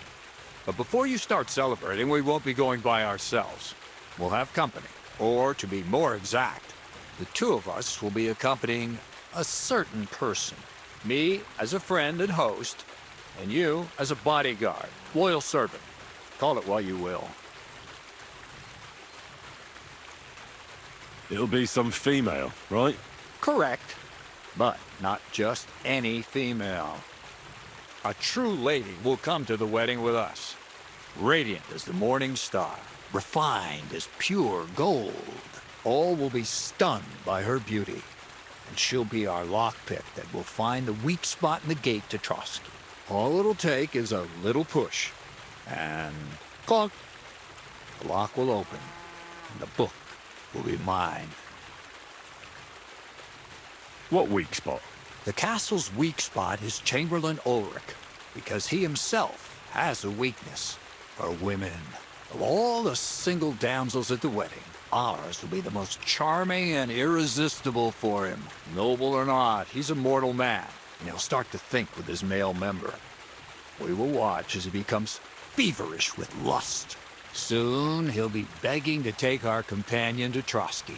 But before you start celebrating, we won't be going by ourselves. We'll have company. Or, to be more exact, the 2 of us will be accompanying a certain person. Me as a friend and host, and you as a bodyguard, loyal servant. Call it what you will.
It'll be some female, right?
Correct. But not just any female. A true lady will come to the wedding with us. Radiant as the morning star. Refined as pure gold. All will be stunned by her beauty. And she'll be our lockpick that will find the weak spot in the gate to Trotsky. All it'll take is a little push. And clunk. The lock will open. And the book will be mine.
What weak spot?
The castle's weak spot is Chamberlain Ulrich, because he himself has a weakness for women. Of all the single damsels at the wedding, ours will be the most charming and irresistible for him. Noble or not, he's a mortal man, and he'll start to think with his male member. We will watch as he becomes feverish with lust. Soon, he'll be begging to take our companion to Trotsky.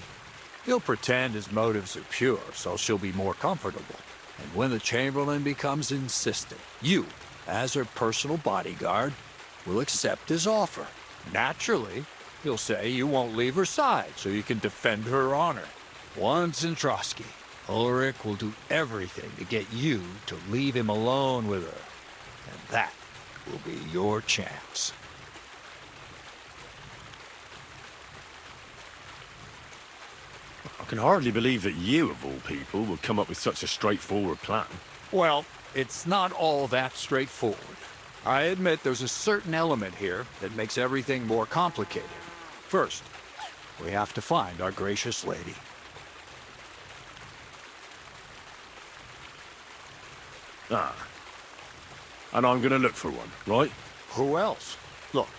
He'll pretend his motives are pure, so she'll be more comfortable. And when the Chamberlain becomes insistent, you, as her personal bodyguard, will accept his offer. Naturally, he'll say you won't leave her side so you can defend her honor. Once in Trotsky, Ulrich will do everything to get you to leave him alone with her. And that will be your chance.
I can hardly believe that you, of all people, would come up with such a straightforward plan.
Well, it's not all that straightforward. I admit there's a certain element here that makes everything more complicated. First, we have to find our gracious lady.
Ah. And I'm gonna look for one, right?
Who else? Look,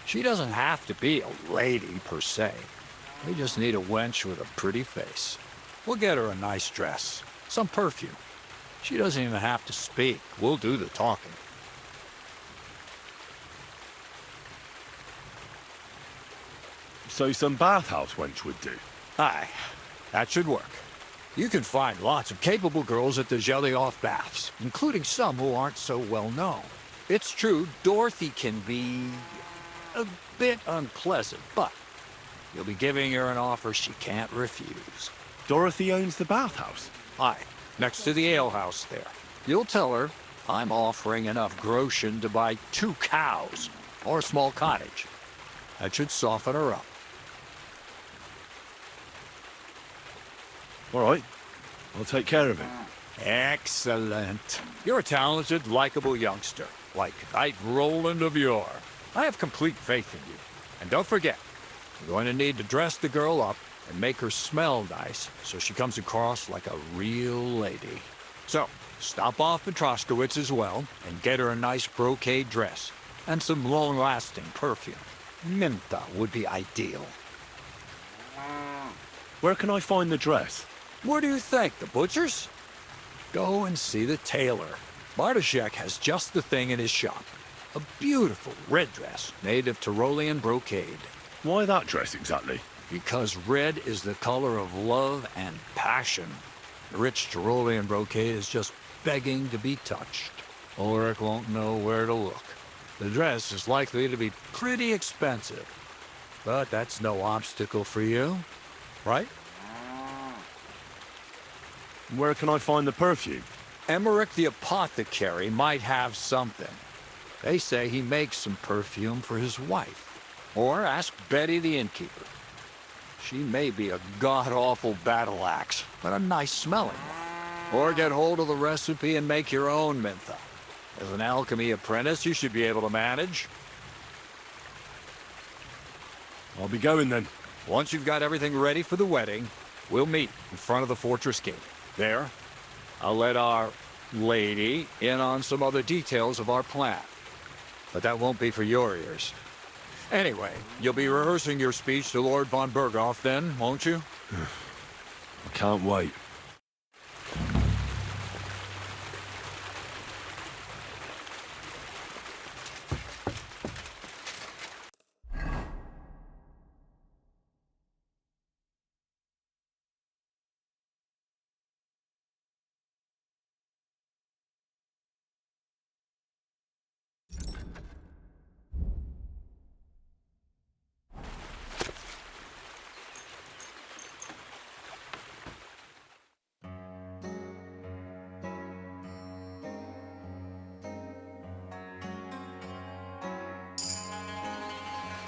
she doesn't have to be a lady per se. We just need a wench with a pretty face. We'll get her a nice dress, some perfume. She doesn't even have to speak. We'll do the talking.
So some bathhouse wench would do?
Aye, that should work. You can find lots of capable girls at the Jelly-Off baths, including some who aren't so well known. It's true, Dorothy can be a bit unpleasant, but you'll be giving her an offer she can't refuse.
Dorothy owns the bathhouse?
Aye, next to the alehouse there. You'll tell her I'm offering enough groschen to buy 2 cows or a small cottage. That should soften her up.
All right, I'll take care of it.
Excellent. You're a talented, likable youngster, like Knight Roland of yore. I have complete faith in you. And don't forget, you're going to need to dress the girl up and make her smell nice so she comes across like a real lady. So, stop off at Troskowitz as well and get her a nice brocade dress and some long-lasting perfume. Minta would be ideal.
Where can I find the dress?
Where do you think? The butcher's? Go and see the tailor. Bartoszek has just the thing in his shop. A beautiful red dress made of Tyrolean brocade.
Why that dress exactly?
Because red is the color of love and passion. Rich Tyrolean brocade is just begging to be touched. Ulrich won't know where to look. The dress is likely to be pretty expensive. But that's no obstacle for you, right?
Where can I find the perfume?
Emmerich the apothecary might have something. They say he makes some perfume for his wife. Or ask Betty the innkeeper. She may be a god-awful battle axe, but a nice smelling one. Or get hold of the recipe and make your own Mintha. As an alchemy apprentice, you should be able to manage.
I'll be going then.
Once you've got everything ready for the wedding, we'll meet in front of the fortress gate. There, I'll let our lady in on some other details of our plan. But that won't be for your ears. Anyway, you'll be rehearsing your speech to Lord von Berghoff then, won't you?
I can't wait.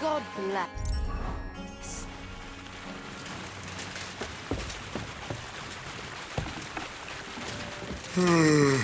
God bless.
Hmm.